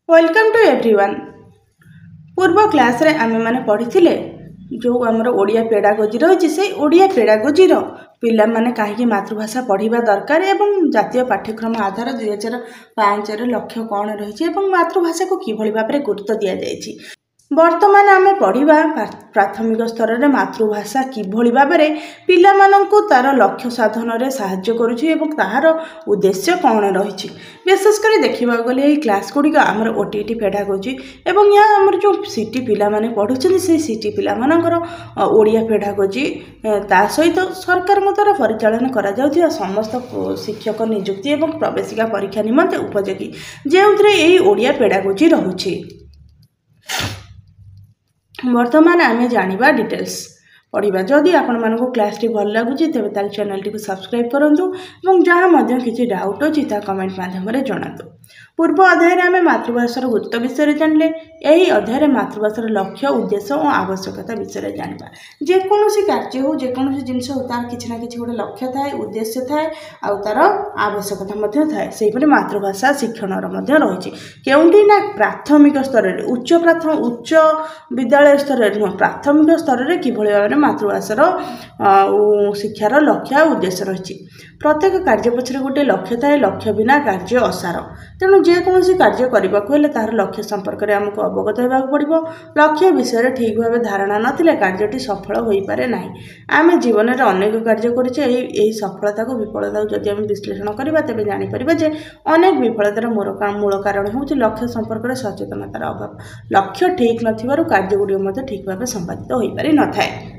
Welcome to everyone. पूर्व class रे आमे माने पढ़ी जो आमर ओडिया पेडागोजी रही से ओडिया पेडागोजी पिला माने कहीं मातृभाषा पढ़ा दरकार एवं जातीय पाठ्यक्रम आधार 2005 लक्ष्य कौन रही मातृभाषा को किभली भाव में गुरुत्व दि जाएगी। वर्तमान आमे पढ़ा प्राथमिक स्तर में मातृभाषा किभली भाव में पिला माननकु तार लक्ष्य साधन में साहाय्य करुछि एवं ताहार उद्देश्य कौन रही। विशेषकर देखा गले क्लास गुड़िक आमर ओटीटी पेडागोजी एवं यहाँ आमर जो सीटी पिला माने पढ़ुछन से सीटी पिला मानकर ओडिया पेडागोजी ता सहित सरकार द्वारा परिचालन करा जाउथिया समस्त शिक्षक नियुक्ति एवं प्रवेशिका परीक्षा निमंते उपयोगी जो ओडिया पेडागोजी रहुछि। वर्तमान आमे जानिबा डिटेल्स पढ़ा। जदि आपण मानक क्लास टी भल लगुच तेज ताल चैनल टी सब्सक्राइब करूँ और जहाँ मध्य किसी डाउट अच्छी कमेंट माध्यम जनातु। पूर्व अध्याय आम मातृभाषार गुरुत्व विषय जानिले यही अध्याय मातृभाषार लक्ष्य उद्देश्य और आवश्यकता विषय जाना। जेकोसी कार्य हो जेकोसी जिनस हो तार किसी ना कि गोटे लक्ष्य थाए उद्देश्य थाए आ तार आवश्यकता थाए से मातृभाषा शिक्षण रही केउंटी ना प्राथमिक स्तर में उच्च विद्यालय स्तर नुह प्राथमिक स्तर में किभली भाव में मातृभाषार शिक्षार लक्ष्य उद्देश्य रही। प्रत्येक कार्य पछरे गोटे लक्ष्य थाए लक्ष्य बिना कार्य असार तेणु जेकोसी कार्य करने को तार लक्ष्य संपर्क में आमको अवगत होगा पड़ो। लक्ष्य विषय ठीक भाव धारणा नथिले कार्यटी सफल हो पारे ना। आम जीवन में अनेक कार्य करें सफलता को विफलता को जदि आम विश्लेषण करवा तेज जापर जे अनेक विफलतार मूल कारण हूँ लक्ष्य संपर्क में सचेतनतार अभाव। लक्ष्य ठीक नथिबारु कार्य गुड़िक ठीक भाव संपादित हो पारि न थाए।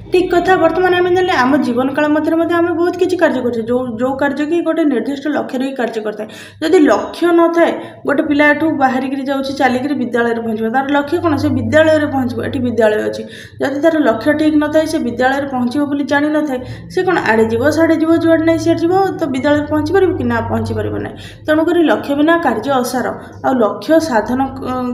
ठीक कथा बर्तमान आम जाने आम जीवन काल मध्य आम बहुत किसी कार्य कर जो कार्य कि गोटे निर्दिष्ट लक्ष्य रही कार्य करता है। जदि लक्ष्य न थाए गोटे पिला एठू बाहर जाऊँगी चलिक विद्यालय पहुँच तार लक्ष्य कौन से विद्यालय पहुँचो ये विद्यालय अच्छी जदि तार लक्ष्य ठीक न थाए से विद्यालय पहुँचो बोली जानी न थाए से कौन आड़े जीव साड़े जीव जुआड़े नहीं सीआड़े जीव तो विद्यालय पहुँची पार कि ना पहुँची पार ना। तेणुक लक्ष्य बिना कार्य असार आ लक्ष्य साधन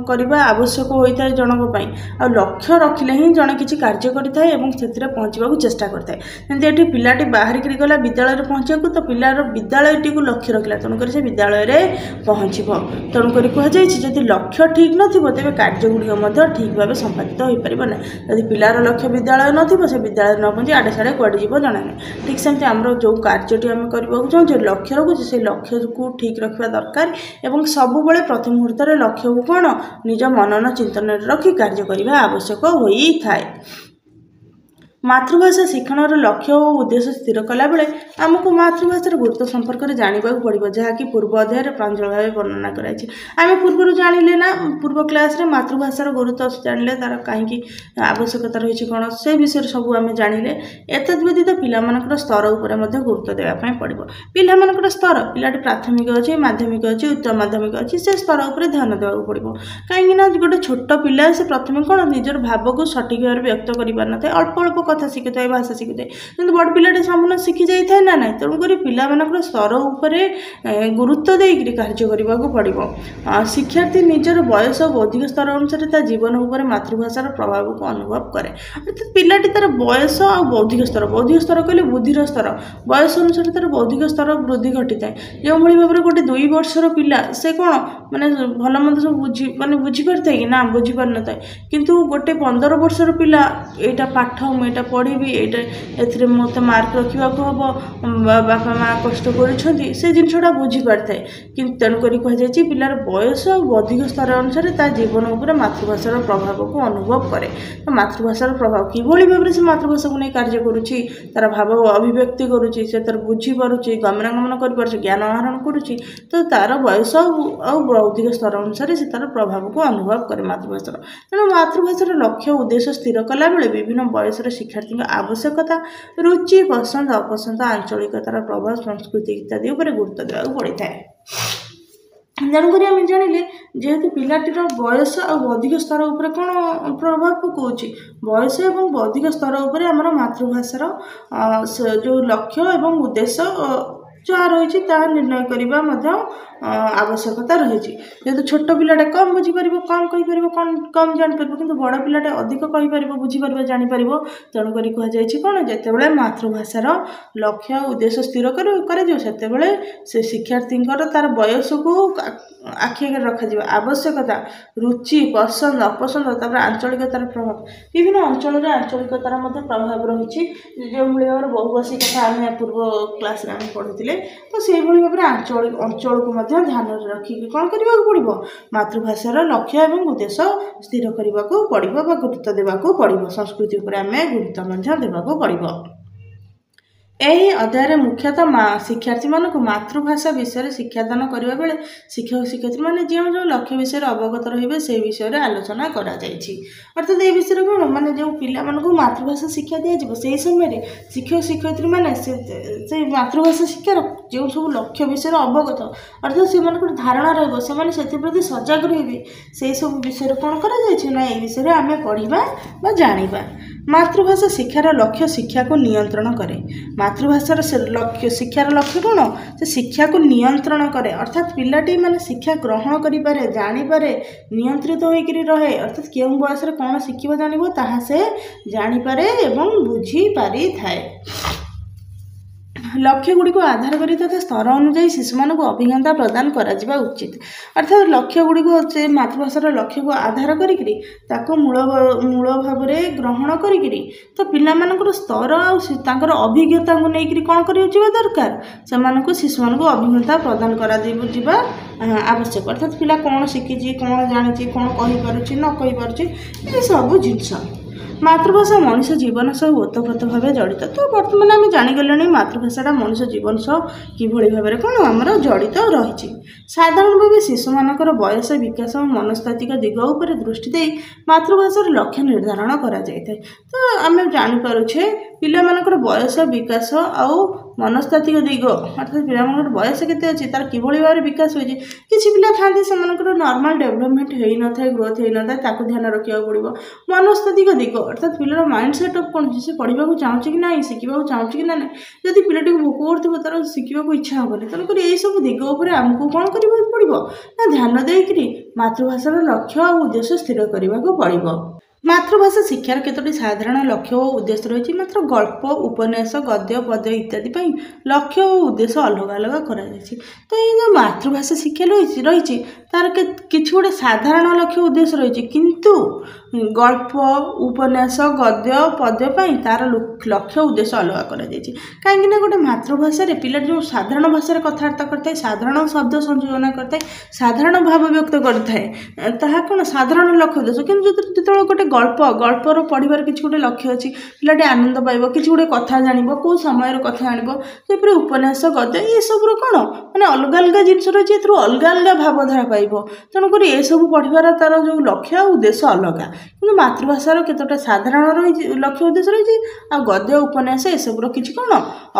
करने आवश्यक होता है जनक आ लक्ष्य रखिले ही जड़े किसी कार्य करें पहुँचवाक चेष्टा करता है। जमी पिलाटी बाहर गला विद्यालय पहुँचा तो पिलार विद्यालयटी को लक्ष्य रखला तेणुक से विद्यालय में पहुँचब। तेणुक कहुई जदि लक्ष्य ठीक न तेज कार्य गुड़िक ठीक भाव संपादित हो पार ना। जदि पिलार लक्ष्य विद्यालय न से विद्यालय न पहुँची आड़े साड़े कड़े जीव जना ना। ठीक सेमती आम जो कार्यटी आम करने चाहूँ लक्ष्य रखुचे से लक्ष्य को ठीक रखा दरकार और सब प्रथम मुहूर्त लक्ष्य को कौन निज मनन चिंतन रखी कार्य करने आवश्यक होता है। मातृभाषा शिक्षण लक्ष्य और उद्देश्य स्थिर कला बेले आमको मातृभाषार गुरुत्व संपर्क में जानवा पड़ो जहाँकि पूर्व अध्याय प्रांजल भाव वर्णना कराई। आम पूर्व जानिले ना पूर्व क्लास रे मातृभाषार गुरुत्व जानिले तार कहीं आवश्यकता रही कौन से विषय सब आम जानिले। एतद व्यतीत पिलामानकर स्तर उपर गुरुत्व देवाई पड़ो। पिलामानकर स्तर पिलाटी प्राथमिक अच्छी माध्यमिक अच्छी उच्च माध्यमिक अच्छी से स्तर उपर ध्यान देवाक पड़ो कहीं गोटे छोट पिला से प्रथम कौन निजर भाव को सठिक भाव व्यक्त कर पार न अल्प अल्प कथा शिखी था भाषा शिखी था कि बड़ पिलाटे संपूर्ण शिखी जाए ना ना। तेणुक पिलामानकर स्तर उपर गुरुत्व देकर कार्य करने को पड़ो। शिक्षार्थी निजर बयस और बौद्धिक स्तर अनुसार जीवन उपर मातृभाषार प्रभाव को अनुभव करे। अर्थात पिलाटी तार बयस और बौद्धिक स्तर कहले बुद्धिर स्तर बयस अनुसार तार बौद्धिक स्तर वृद्धि घटी थाए। जो भाव में गोटे 2 वर्षर पिला से कौन माने भल मंद सब बुझीपार था कि ना बुझीपार न था किंतु गोटे 15 वर्षर पिला एटा पाठ मुझे पढ़ी ए मत मार्क रखा हम बापा माँ कष्ट कर जिनसा बुझीपार थाए कि तेणुक कहुई पिलार बयस और बौद्धिक स्तर अनुसार जीवन उपर मातृभाषार प्रभाव को अनुभव करे। तो मातृभाषार प्रभाव किभली भाव में से मातृभाषा को नहीं कार्य करुच्ची तार भाव अभिव्यक्ति करुच्ची से तार बुझीपारुची गमनागमन कर ज्ञान आहरण करुच्ची तो तार बयस और बौद्धिक स्तर अनुसार से तार प्रभाव को अनुभव करे मातृभाषार। तेणु मातृभाषार लक्ष्य उद्देश्य स्थिर कला बेले विभिन्न बयसर शिक्षार्थी आवश्यकता रुचि पसंद अपसंद आंचलिकतार प्रभाव संस्कृति इत्यादि उपर गुरुत्व देवाक पड़ता है। तेणुक आम जानिले जेहेतु पिलाटीर बयस और बौद्धिक स्तर उपर कौन प्रभाव पकाउछि बयस और बौद्धिक स्तर उपर आमर मातृभाषार जो लक्ष्य और उद्देश्य ଯାହା ରହିଛି ତାହା ନିର୍ଣ୍ଣୟ କରିବା ମଧ୍ୟ ଆବଶ୍ୟକତା ରହିଛି। ଯେହେତୁ ଛୋଟ ପିଲାଟା କମ୍ ବୁଝିପାରିବ, କମ୍ କହିପାରିବ, କମ୍ ଜାଣିପାରିବ, କିନ୍ତୁ ବଡ଼ ପିଲାଟା ଅଧିକ କହିପାରିବ, ବୁଝିପାରିବ, ଜାଣିପାରିବ। ତେଣୁକରି କୁହାଯାଇଛି କ'ଣ, ଯେତେବେଳେ ମାତୃଭାଷାର ଲକ୍ଷ୍ୟ ଉଦ୍ଦେଶ୍ୟ ସ୍ଥିର କରାଯିବ ସେତେବେଳେ ସେ ଶିକ୍ଷାର୍ଥୀଙ୍କର ତାର ବୟସକୁ ଆଖି ଆଗରେ ରଖାଯିବ। ଆବଶ୍ୟକତା, ରୁଚି, ପସନ୍ଦ, ଅପସନ୍ଦ, ତାପରେ ଆଞ୍ଚଳିକତାର ପ୍ରଭାବ। ବିଭିନ୍ନ ଅଞ୍ଚଳରେ ଆଞ୍ଚଳିକତାର ମଧ୍ୟ ପ୍ରଭାବ ରହିଛି। ଯେଉଁଭଳି ଭାବରେ ବହୁଭାଷୀ କଥା ଆମେ ପୂର୍ବ କ୍ଲାସ୍ରେ ଆମେ ପଢ଼ୁଥିଲେ, ତ ସେଇଭଳି ଭାବରେ ଅଞ୍ଚଳକୁ ମଧ୍ୟ ଧ୍ୟାନରେ ରଖିକି କ'ଣ କରିବାକୁ ପଡ଼ିବ, ମାତୃଭାଷାର ଲକ୍ଷ୍ୟ ଏବଂ ଉଦ୍ଦେଶ୍ୟ ସ୍ଥିର କରିବାକୁ ପଡ଼ିବ ବା ଗୁରୁତ୍ୱ ଦେବାକୁ ପଡ଼ିବ। ସଂସ୍କୃତି ଉପରେ ଆମେ ଗୁରୁତ୍ୱ ମଧ୍ୟ ଦେବାକୁ ପଡ଼ିବ। ଏହି ଅଧ୍ୟାୟରେ ମୁଖ୍ୟତଃ ଶିକ୍ଷାର୍ଥୀମାନଙ୍କୁ ମାତୃଭାଷା ବିଷୟରେ ଶିକ୍ଷାଦାନ କରିବା ବେଳେ ଶିକ୍ଷକ ଶିକ୍ଷୟିତ୍ରୀମାନେ ଯେଉଁ ଲକ୍ଷ୍ୟ ବିଷୟରେ ଅବଗତ ରହିବେ ସେହି ବିଷୟରେ ଆଲୋଚନା କରାଯାଇଛି। ଅର୍ଥାତ୍ ଏହି ବିଷୟରେ କ'ଣ, ମାନେ ଯେଉଁ ପିଲାମାନଙ୍କୁ ମାତୃଭାଷା ଶିକ୍ଷା ଦିଆଯିବ ସେହି ସମୟରେ ଶିକ୍ଷକ ଶିକ୍ଷୟିତ୍ରୀମାନେ ସେଇ ମାତୃଭାଷା ଶିକ୍ଷାର ଯେଉଁ ସବୁ ଲକ୍ଷ୍ୟ ବିଷୟରେ ଅବଗତ, ଅର୍ଥାତ୍ ସେମାନଙ୍କର ଧାରଣା ରହିବ, ସେମାନେ ସେଥିପ୍ରତି ସଜାଗ ରହିବେ। ସେହି ସବୁ ବିଷୟରେ କ'ଣ କରାଯାଇଛି ନା ଏହି ବିଷୟରେ ଆମେ ପଢ଼ିବା ବା ଜାଣିବା। ମାତୃଭାଷା ଶିକ୍ଷାର ଲକ୍ଷ୍ୟ ଶିକ୍ଷାକୁ ନିୟନ୍ତ୍ରଣ କରେ। ମାତୃଭାଷାର ଶିକ୍ଷାର ଲକ୍ଷ୍ୟ କ'ଣ, ସେ ଶିକ୍ଷାକୁ ନିୟନ୍ତ୍ରଣ କରେ। ଅର୍ଥାତ୍ ପିଲାଟି ମାନେ ଶିକ୍ଷା ଗ୍ରହଣ କରିପାରେ, ଜାଣିପାରେ, ନିୟନ୍ତ୍ରିତ ହୋଇକରି ରହେ। ଅର୍ଥାତ୍ କେଉଁ ବୟସରେ କ'ଣ ଶିଖିବ ଜାଣିବ ତାହା ସେ ଜାଣିପାରେ ଏବଂ ବୁଝିପାରିଥାଏ। ଲକ୍ଷ୍ୟଗୁଡ଼ିକୁ ଆଧାର କରି ତଥା ସ୍ତର ଅନୁଯାୟୀ ଶିଶୁମାନଙ୍କୁ ଅଭିଜ୍ଞତା ପ୍ରଦାନ କରାଯିବା ଉଚିତ। ଅର୍ଥାତ୍ ଲକ୍ଷ୍ୟଗୁଡ଼ିକୁ ସେ ମାତୃଭାଷାର ଲକ୍ଷ୍ୟକୁ ଆଧାର କରିକିରି ତାକୁ ମୂଳ ଭାବରେ ଗ୍ରହଣ କରିକିରି ତ ପିଲାମାନଙ୍କର ସ୍ତର ଆଉ ତାଙ୍କର ଅଭିଜ୍ଞତାକୁ ନେଇକରି କ'ଣ କରାଯିବା ଦରକାର, ଶିଶୁମାନଙ୍କୁ ଅଭିଜ୍ଞତା ପ୍ରଦାନ କରାଯିବା ଆବଶ୍ୟକ। ଅର୍ଥାତ୍ ପିଲା କ'ଣ ଶିଖିଛି, କ'ଣ ଜାଣିଛି, କ'ଣ କହିପାରୁଛି, ନ କହିପାରୁଛି, ଏସବୁ ଜିନିଷ। ମାତୃଭାଷା ମଣିଷ ଜୀବନ ସହ ଓତପ୍ରୋତ ଭାବେ ଜଡ଼ିତ। ତ ବର୍ତ୍ତମାନ ଆମେ ଜାଣିଗଲେଣି ମାତୃଭାଷାଟା ମଣିଷ ଜୀବନ ସହ କିଭଳି ଭାବରେ କ'ଣ ଆମର ଜଡ଼ିତ ରହିଛି। ସାଧାରଣ ଭାବେ ଶିଶୁମାନଙ୍କର ବୟସ, ବିକାଶ ଓ ମନସ୍ତାତ୍ତ୍ୱିକ ଦିଗ ଉପରେ ଦୃଷ୍ଟି ଦେଇ ମାତୃଭାଷାର ଲକ୍ଷ୍ୟ ନିର୍ଦ୍ଧାରଣ କରାଯାଇଥାଏ। ତ ଆମେ ଜାଣିପାରୁଛେ ପିଲାମାନଙ୍କର ବୟସ, ବିକାଶ ଆଉ ମନସ୍ତାତ୍ତ୍ୱିକ ଦିଗ, ଅର୍ଥାତ୍ ପିଲାମାନଙ୍କର ବୟସ କେତେ ଅଛି, ତାର କିଭଳି ଭାବରେ ବିକାଶ ହୋଇଛି। କିଛି ପିଲା ଥାଆନ୍ତି ସେମାନଙ୍କର ନର୍ମାଲ ଡେଭଲପମେଣ୍ଟ ହେଇନଥାଏ, ଗ୍ରୋଥ ହେଇନଥାଏ, ତାକୁ ଧ୍ୟାନ ରଖିବାକୁ ପଡ଼ିବ। ମନସ୍ତାତ୍ତ୍ୱିକ ଦିଗ ଅର୍ଥାତ୍ ପିଲାର ମାଇଣ୍ଡ ସେଟଅପ୍ କ'ଣ ଅଛି, ସେ ପଢ଼ିବାକୁ ଚାହୁଁଛି କି ନାହିଁ, ଶିଖିବାକୁ ଚାହୁଁଛି କି ନାହିଁ। ଯଦି ପିଲାଟିକୁ ଭୋକ କରୁଥିବ ତାର ଶିଖିବାକୁ ଇଚ୍ଛା ହେବନି। ତେଣୁକରି ଏହିସବୁ ଦିଗ ଉପରେ ଆମକୁ କ'ଣ କରିବାକୁ ପଡ଼ିବ ନା ଧ୍ୟାନ ଦେଇକରି ମାତୃଭାଷାର ଲକ୍ଷ୍ୟ ଆଉ ଉଦ୍ଦେଶ୍ୟ ସ୍ଥିର କରିବାକୁ ପଡ଼ିବ। ମାତୃଭାଷା ଶିକ୍ଷାର କେତୋଟି ସାଧାରଣ ଲକ୍ଷ୍ୟ ଓ ଉଦ୍ଦେଶ୍ୟ ରହିଛି। ମାତ୍ର ଗଳ୍ପ, ଉପନ୍ୟାସ, ଗଦ୍ୟ, ପଦ୍ୟ ଇତ୍ୟାଦି ପାଇଁ ଲକ୍ଷ୍ୟ ଓ ଉଦ୍ଦେଶ୍ୟ ଅଲଗା ଅଲଗା କରାଯାଇଛି। ତ ଏଇ ଯେଉଁ ମାତୃଭାଷା ଶିକ୍ଷା ରହିଛି ତାର କିଛି ଗୋଟେ ସାଧାରଣ ଲକ୍ଷ୍ୟ ଉଦ୍ଦେଶ୍ୟ ରହିଛି, କିନ୍ତୁ ଗଳ୍ପ, ଉପନ୍ୟାସ, ଗଦ୍ୟ, ପଦ୍ୟ ପାଇଁ ତାର ଲକ୍ଷ୍ୟ ଉଦ୍ଦେଶ୍ୟ ଅଲଗା କରାଯାଇଛି। କାହିଁକିନା ଗୋଟେ ମାତୃଭାଷାରେ ପିଲା ଯେଉଁ ସାଧାରଣ ଭାଷାରେ କଥାବାର୍ତ୍ତା କରିଥାଏ, ସାଧାରଣ ଶବ୍ଦ ସଂଯୋଜନା କରିଥାଏ, ସାଧାରଣ ଭାବ ବ୍ୟକ୍ତ କରିଥାଏ, ତାହା କ'ଣ ସାଧାରଣ ଲକ୍ଷ୍ୟ ଉଦ୍ଦେଶ୍ୟ। କିନ୍ତୁ ଯେତେବେଳେ ଗୋଟେ ଗଳ୍ପର ପଢ଼ିବାର କିଛି ଗୋଟେ ଲକ୍ଷ୍ୟ ଅଛି, ପିଲାଟି ଆନନ୍ଦ ପାଇବ, କିଛି ଗୋଟେ କଥା ଜାଣିବ, କେଉଁ ସମୟର କଥା ଜାଣିବ। ସେପରି ଉପନ୍ୟାସ, ଗଦ୍ୟ ଏସବୁର କ'ଣ ମାନେ ଅଲଗା ଅଲଗା ଜିନିଷ ରହିଛି, ଏଥିରୁ ଅଲଗା ଅଲଗା ଭାବଧାରା ପାଇବ। ତେଣୁକରି ଏସବୁ ପଢ଼ିବାର ତାର ଯେଉଁ ଲକ୍ଷ୍ୟ ଆଉ ଉଦ୍ଦେଶ୍ୟ ଅଲଗା। କିନ୍ତୁ ମାତୃଭାଷାର କେତେଟା ସାଧାରଣ ରହିଛି ଲକ୍ଷ୍ୟ ଉଦ୍ଦେଶ୍ୟ ରହିଛି, ଆଉ ଗଦ୍ୟ, ଉପନ୍ୟାସ ଏସବୁର କିଛି କ'ଣ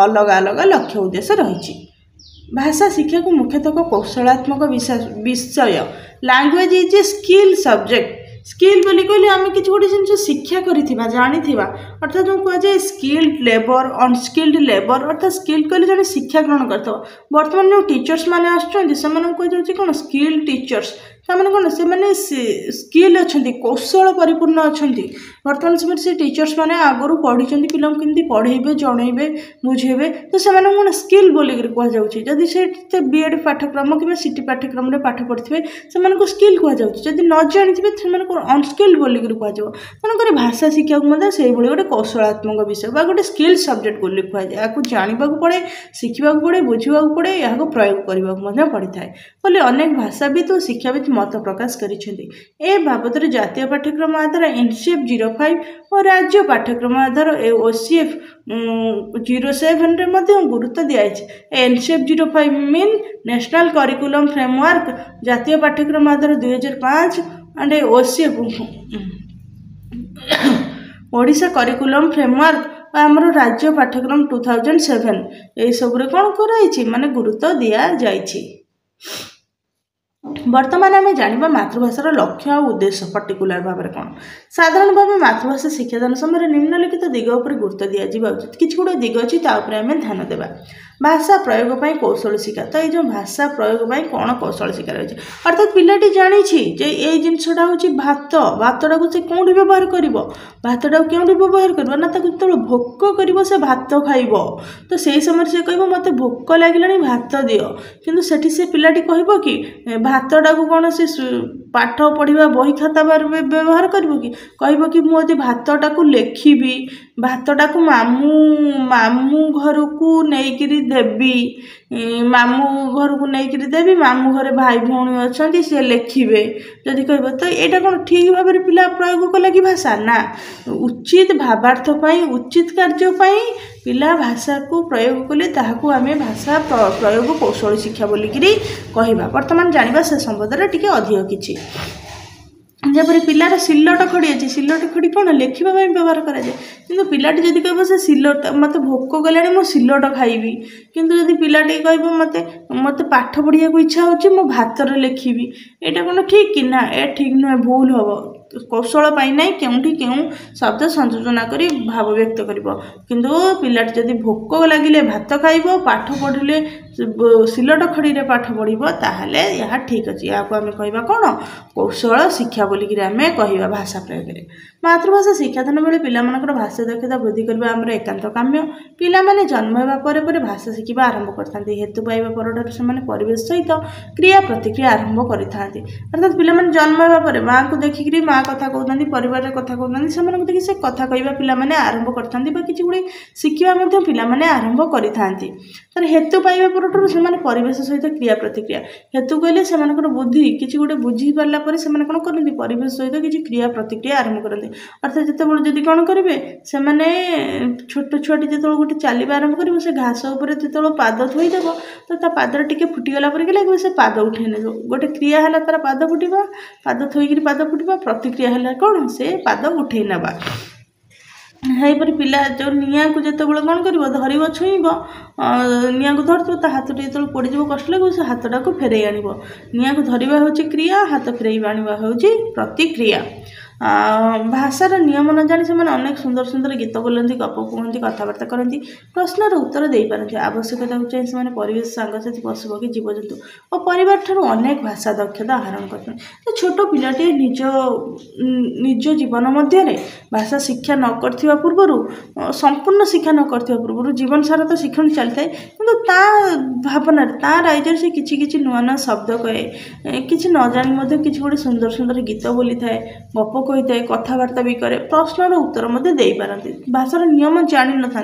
ଅଲଗା ଅଲଗା ଲକ୍ଷ୍ୟ ଉଦ୍ଦେଶ୍ୟ ରହିଛି। ଭାଷା ଶିକ୍ଷାକୁ ମୁଖ୍ୟତଃ କୌଶଳାତ୍ମକ ବିଷୟ। Language is a skill subject. Skill ବୋଲି କହିଲେ ଆମେ କିଛି ଗୋଟେ ଜିନିଷ ଶିକ୍ଷା କରିଥିବା, ଜାଣିଥିବା, ଅର୍ଥାତ୍ ଯେଉଁ କୁହାଯାଏ ସ୍କିଲ୍ଡ ଲେବର, ଅନସ୍କିଲ୍ଡ ଲେବର। ଅର୍ଥାତ୍ ସ୍କିଲ୍ କହିଲେ ଜଣେ ଶିକ୍ଷା ଗ୍ରହଣ କରିଥିବ। ବର୍ତ୍ତମାନ ଯେଉଁ ଟିଚର୍ସ ମାନେ ଆସୁଛନ୍ତି ସେମାନଙ୍କୁ କୁହାଯାଉଛି କ'ଣ ସ୍କିଲ୍ ଟିଚର୍ସ। ସେମାନେ କ'ଣ, ସେମାନେ ସ୍କିଲ୍ ଅଛନ୍ତି, କୌଶଳ ପରିପୂର୍ଣ୍ଣ ଅଛନ୍ତି। ବର୍ତ୍ତମାନ ସମୟରେ ସେ ଟିଚର୍ସ ମାନେ ଆଗରୁ ପଢ଼ିଛନ୍ତି ପିଲାଙ୍କୁ କେମିତି ପଢ଼େଇବେ, ଜଣେଇବେ, ବୁଝେଇବେ। ତ ସେମାନଙ୍କୁ କ'ଣ ସ୍କିଲ୍ ବୋଲିକରି କୁହାଯାଉଛି। ଯଦି ସେ ବିଏଡ଼୍ ପାଠ୍ୟକ୍ରମ କିମ୍ବା ସିଟି ପାଠ୍ୟକ୍ରମରେ ପାଠ ପଢ଼ିଥିବେ ସେମାନଙ୍କୁ ସ୍କିଲ୍ କୁହାଯାଉଛି। ଯଦି ନ ଜାଣିଥିବେ ସେମାନଙ୍କୁ ଅନସ୍କିଲ୍ଡ ବୋଲିକରି କୁହାଯିବ। ତେଣୁକରି ଭାଷା ଶିକ୍ଷାକୁ ମଧ୍ୟ ସେଇଭଳି ଗୋଟେ କୌଶଳାତ୍ମକ ବିଷୟ ବା ଗୋଟେ ସ୍କିଲ୍ ସବଜେକ୍ଟ ବୋଲି କୁହାଯାଏ। ଏହାକୁ ଜାଣିବାକୁ ପଡ଼େ, ଶିଖିବାକୁ ପଡ଼େ, ବୁଝିବାକୁ ପଡ଼େ, ଏହାକୁ ପ୍ରୟୋଗ କରିବାକୁ ମଧ୍ୟ ପଡ଼ିଥାଏ ବୋଲି ଅନେକ ଭାଷାବିତ୍ ଓ ଶିକ୍ଷାବିତ୍ ମତ ପ୍ରକାଶ କରିଛନ୍ତି। ଏ ବାବଦରେ ଜାତୀୟ ପାଠ୍ୟକ୍ରମ ଆଧାର NCF 05 ଓ ରାଜ୍ୟ ପାଠ୍ୟକ୍ରମ ଆଧାର OCF 07ରେ ମଧ୍ୟ ଗୁରୁତ୍ୱ ଦିଆଯାଇଛି। NCF 05 mean national curriculum framework, ଜାତୀୟ ପାଠ୍ୟକ୍ରମ ଆଧାର 2005 and OCF Odisha curriculum framework ଆମର ରାଜ୍ୟ ପାଠ୍ୟକ୍ରମ 2007 ଏହିସବୁରେ କ'ଣ କରାଯାଇଛି ମାନେ ଗୁରୁତ୍ୱ ଦିଆଯାଇଛି। ବର୍ତ୍ତମାନ ଆମେ ଜାଣିବା ମାତୃଭାଷାର ଲକ୍ଷ୍ୟ ଆଉ ଉଦ୍ଦେଶ୍ୟ ପର୍ଟିକୁଲାର ଭାବରେ କ'ଣ। ସାଧାରଣ ଭାବେ ମାତୃଭାଷା ଶିକ୍ଷାଦାନ ସମୟରେ ନିମ୍ନଲିଖିତ ଦିଗ ଉପରେ ଗୁରୁତ୍ୱ ଦିଆଯିବା ଉଚିତ। କିଛି ଗୋଟେ ଦିଗ ଅଛି ତା ଉପରେ ଆମେ ଧ୍ୟାନ ଦେବା। भाषा प्रयोग पर कौशल शिक्षा तो ये भाषा प्रयोग पर कौन कौशल शिक्षा रही है अर्थात पिलाटी जानी ये जिनसा हूँ भात भातटा को से कौन व्यवहार कर भातटा क्यों व्यवहार कर ना जो भोक कर से भात खाइब तो से समय से कह मत भोक लगे भात दियो किंतु सेठी से पिलाटी कह कि भातटा को कौन से पाठ पढ़ा बही खाता व्यवहार कर कि मुझे भातटा को लिखी भातटा को मामू घर को लेकिरी देवी मामू घर को लेकिरी देवी मामू घरे भाई भौणी अच्छा सी लिखे जदि कह तो यहाँ कौन ठीक भाव में पिला प्रयोग कला कि भाषा ना उचित भावार्थ उचित कार्यपाई पिला भाषा को प्रयोग कले ताकू आम भाषा प्रयोग कौशल शिक्षा बोलिकी कहवा बर्तमान जाना से संबंध टिके अधिक किछि जपरी पिलार सिलट खड़ी अच्छे सिलट खड़ी कौन लिखा व्यवहार कराए कि पिलाटी जब कह से सिलट मत भोक गला मो सिलट खाइबी किंतु जब पिलाटी कह मत मत पाठ पढ़िया इच्छा हो भात लिखी यहाँ कौन ठीक कि ना ए ठीक नुहे भूल हम कौशल पाई क्यों शब्द संयोजना कर भाव व्यक्त कर किंतु पिलाटी जब भोक लगे भात खाइब पाठ पढ़ले सिलट खड़ी पाठ पढ़ ताहले यह ठीक अच्छे या आम कह कौन कौशल शिक्षा बोलिकी आम कह भाषा प्रयोग मातृभाषा शिक्षादान बेले पिलामानकर भाषा दक्षता वृद्धि करने आमर एकांत काम्य पिलामाने जन्म होगा पर भाषा शिखा आरंभ करते हेतु पाइबा पर से परिवेश सहित क्रिया प्रतिक्रिया आरंभ करते अर्थात पिलामाने जन्म होगा पर माँ को देखिकी माँ कथा कहते परिवार कथा कहते से देखिए से कथा कहवा पिलामाने आरंभ करते किसी गुड़े शिखा पिलामाने आरंभ करते तर हेतु पाइबा पर से परिवेश सहित क्रिया प्रतिक्रिया हेतु कहले से बुद्धि किसी गोटे बुझी पारा पर से कौन करते परिवेश सहित किसी क्रिया प्रतिक्रिया आरंभ करते अर्थात जिते जब कौन करेंगे से छोट छुआटी जो गोटे चलवा आरंभ कर से घास उपर जो पाद थोदेव तो पादर टी फुटीगला पर लगे से पाद उठे ने गोटे क्रिया है तार पाद फुटा पाद थोक पाद फुटा प्रतिक्रिया है कौन से पाद उठे नवा यहीपरि पिला जो निआ को जो कौन कर धरब छुईब निआ को धरत हाथ जो पड़ज कष्ट लगे से हाथटा को फेरई आण निआ को धरवा हूँ क्रिया हाथ फेरई आना हूँ प्रतिक्रिया भाषार नियम न जानी से अनेक सुंदर सुंदर गीत बोलती गप कहती कथबार्ता करती प्रश्नर उत्तर दे पारती आवश्यकता को चाहिए से परिवेश सांगसाथी पशुपक्षी जीवजंतु और परिवार ठारू अनेक भाषा दक्षता आहरण करते तो छोट पिलाटे निज जीवन मध्य भाषा शिक्षा न करथिबा पूर्वरु संपूर्ण शिक्षा न करथिबा पूर्वरु जीवन सारा तो शिक्षण चलता किंतु ता भावना ता राइजर से किछि किछि नुआ नुआ शब्द कहे किछि न जानी मध्य किछि गोटे सुंदर सुंदर गीत बोली थाए गप कही कथबार्ता भी करे प्रश्नर उत्तर दे पारती भाषार नियम जानी न था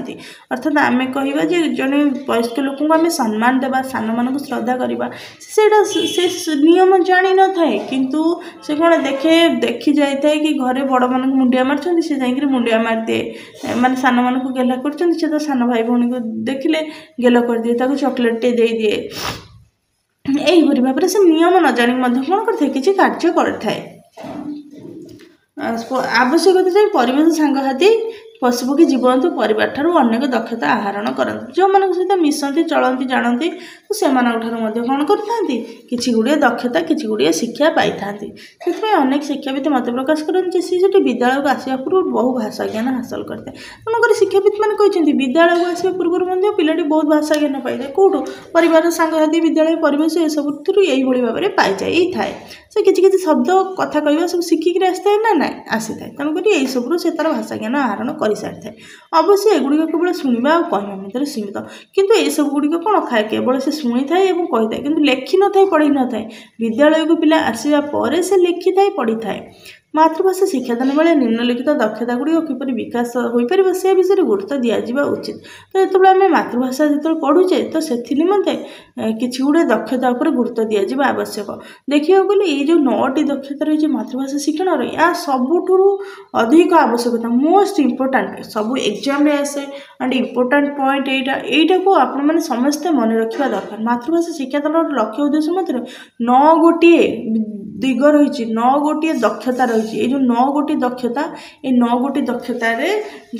अर्थात आम कहवा जड़े वयस्क लोक को आम सम्मान देवा सान मान श्रद्धा करवा से नियम जानी न था किंतु से कौन देखी जाए कि घरे बड़ मान मुंडिया मार्च से जाकि मुंडिया मार दिए माने सान मान को गेला कर तो सान भाई भौणी को देखिले गेल कर दिए चॉकलेट टे दे दिए यहीपरि भाव से नियम न जानी कौन करते किसी कार्य करए आवश्यकता चाहिए परिवेश सांगसाथी पशुपक्षी जीवजंतु परिवार ठारू अनेक दक्षता आहरण करते जो मान सहित मिशंती चलती जानती तो से कौन करते किसी गुड़िया दक्षता किसी गुड़िया शिक्षा पाई था से अनेक शिक्षाविद मत प्रकाश करते सी विद्यालय को आसवा पूर्व बहु भाषा ज्ञान हासिल करते तेणुक शिक्षाविद मैंने कहते विद्यालय को आसवा पूर्व पिलाटी बहुत भाषा ज्ञान पाई था कौटू परिवार सांगसाथी विद्यालय परिवेश ये सब यही भाव में पाई जाए थाए से किसी शब्द कथा कहवा सब शिखिक आसता है ना आसी था तेणुक यही सब से तार भाषा ज्ञान आहरण कर सारी था अवश्य एगुड़िक केवल शुणा और कहवा मध्य सीमित किंतु ये सब गुड़िक कौन खाए केवल से शुणी थाए और कही था कि लिखि न था पढ़ी न था विद्यालय को पिला आसवा पर से लिखि था पढ़ी था मातृभाषा शिक्षादान बेले निम्नलिखित दक्षता गुड़िक किपर विकास हो पार से विषय गुरुत्व दिज्व उचित तो जो आम मातृभाषा जो पढ़ुचे तो से निमंते किसी गुड़े दक्षता उपर गुरुत्व दिज्व आवश्यक देखा गले ये जो 9टी दक्षता रही है मातृभाषा शिक्षण या सबुठू अधिक आवश्यकता मोस्ट इम्पोर्टाट सब एग्जाम आसे एंड इम्पोर्टाट पॉइंट यहीटा को आपण मैंने समस्ते मन रखा दरकार मातृभाषा शिक्षादान लक्ष्य उद्देश्य मध्य 9 गोटे दिग रही 9 गोटे दक्षता रही ये 9 गोटी दक्षता ये 9 गोटी दक्षतार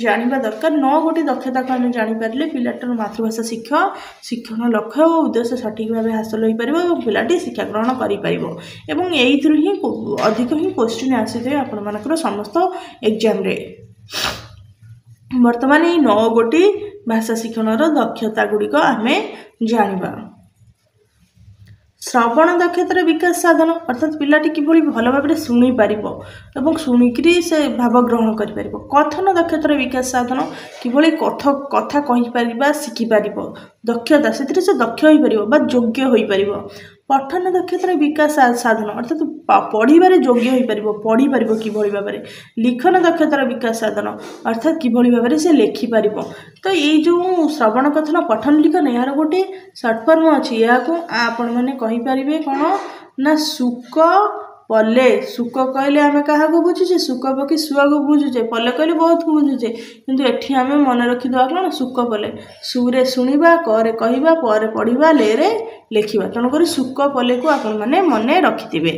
जाना दरकार 9 गोटी दक्षता को आम जापारे पिलाटर मातृभाषा शिक्षण लक्ष्य और उद्देश्य सठिक भाव हासिल हो पार और पिलाटी शिक्षा ग्रहण कर ही अधिक ही क्वेश्चन आसी थे आपण समस्त एग्जाम रे बर्तमान ये 9 गोटी भाषा शिक्षणर दक्षता गुड़िक आम जानिबा। श्रवण दक्षतार विकास साधन अर्थात पिलाटी किभली भल भाव शुणी पार और शुणिकी से भाव ग्रहण कर। कथन दक्षतार विकास साधन किभली कथा कहीपर शिखिपार दक्षता से दक्ष हो पार योग्य हो पार। पठन दक्षतार विकास साधन अर्थात पढ़ार योग्य हो पार पढ़ी पार किभली भाव में। लिखन दक्षतार विकास साधन अर्थात किभली भाव से लेखिपार। तो ये जो श्रवण कथन पठन लिखन यार गोटे सर्ट फॉर्म अच्छी या आपण मैंने कहींपारे कौन ना सुक पले। सुक कहले आम क्या बुझुचे सुक पक्षी शुआ को बुझुचे पले कहले बहुत को बुझुचे किंतु एठी आम मन रखिदा कौन सुक पले सुरे शुणा करे कहवा पर पढ़ा ले रे लिखा तेणुक सुक पले को आपण मैंने मन रखिथे।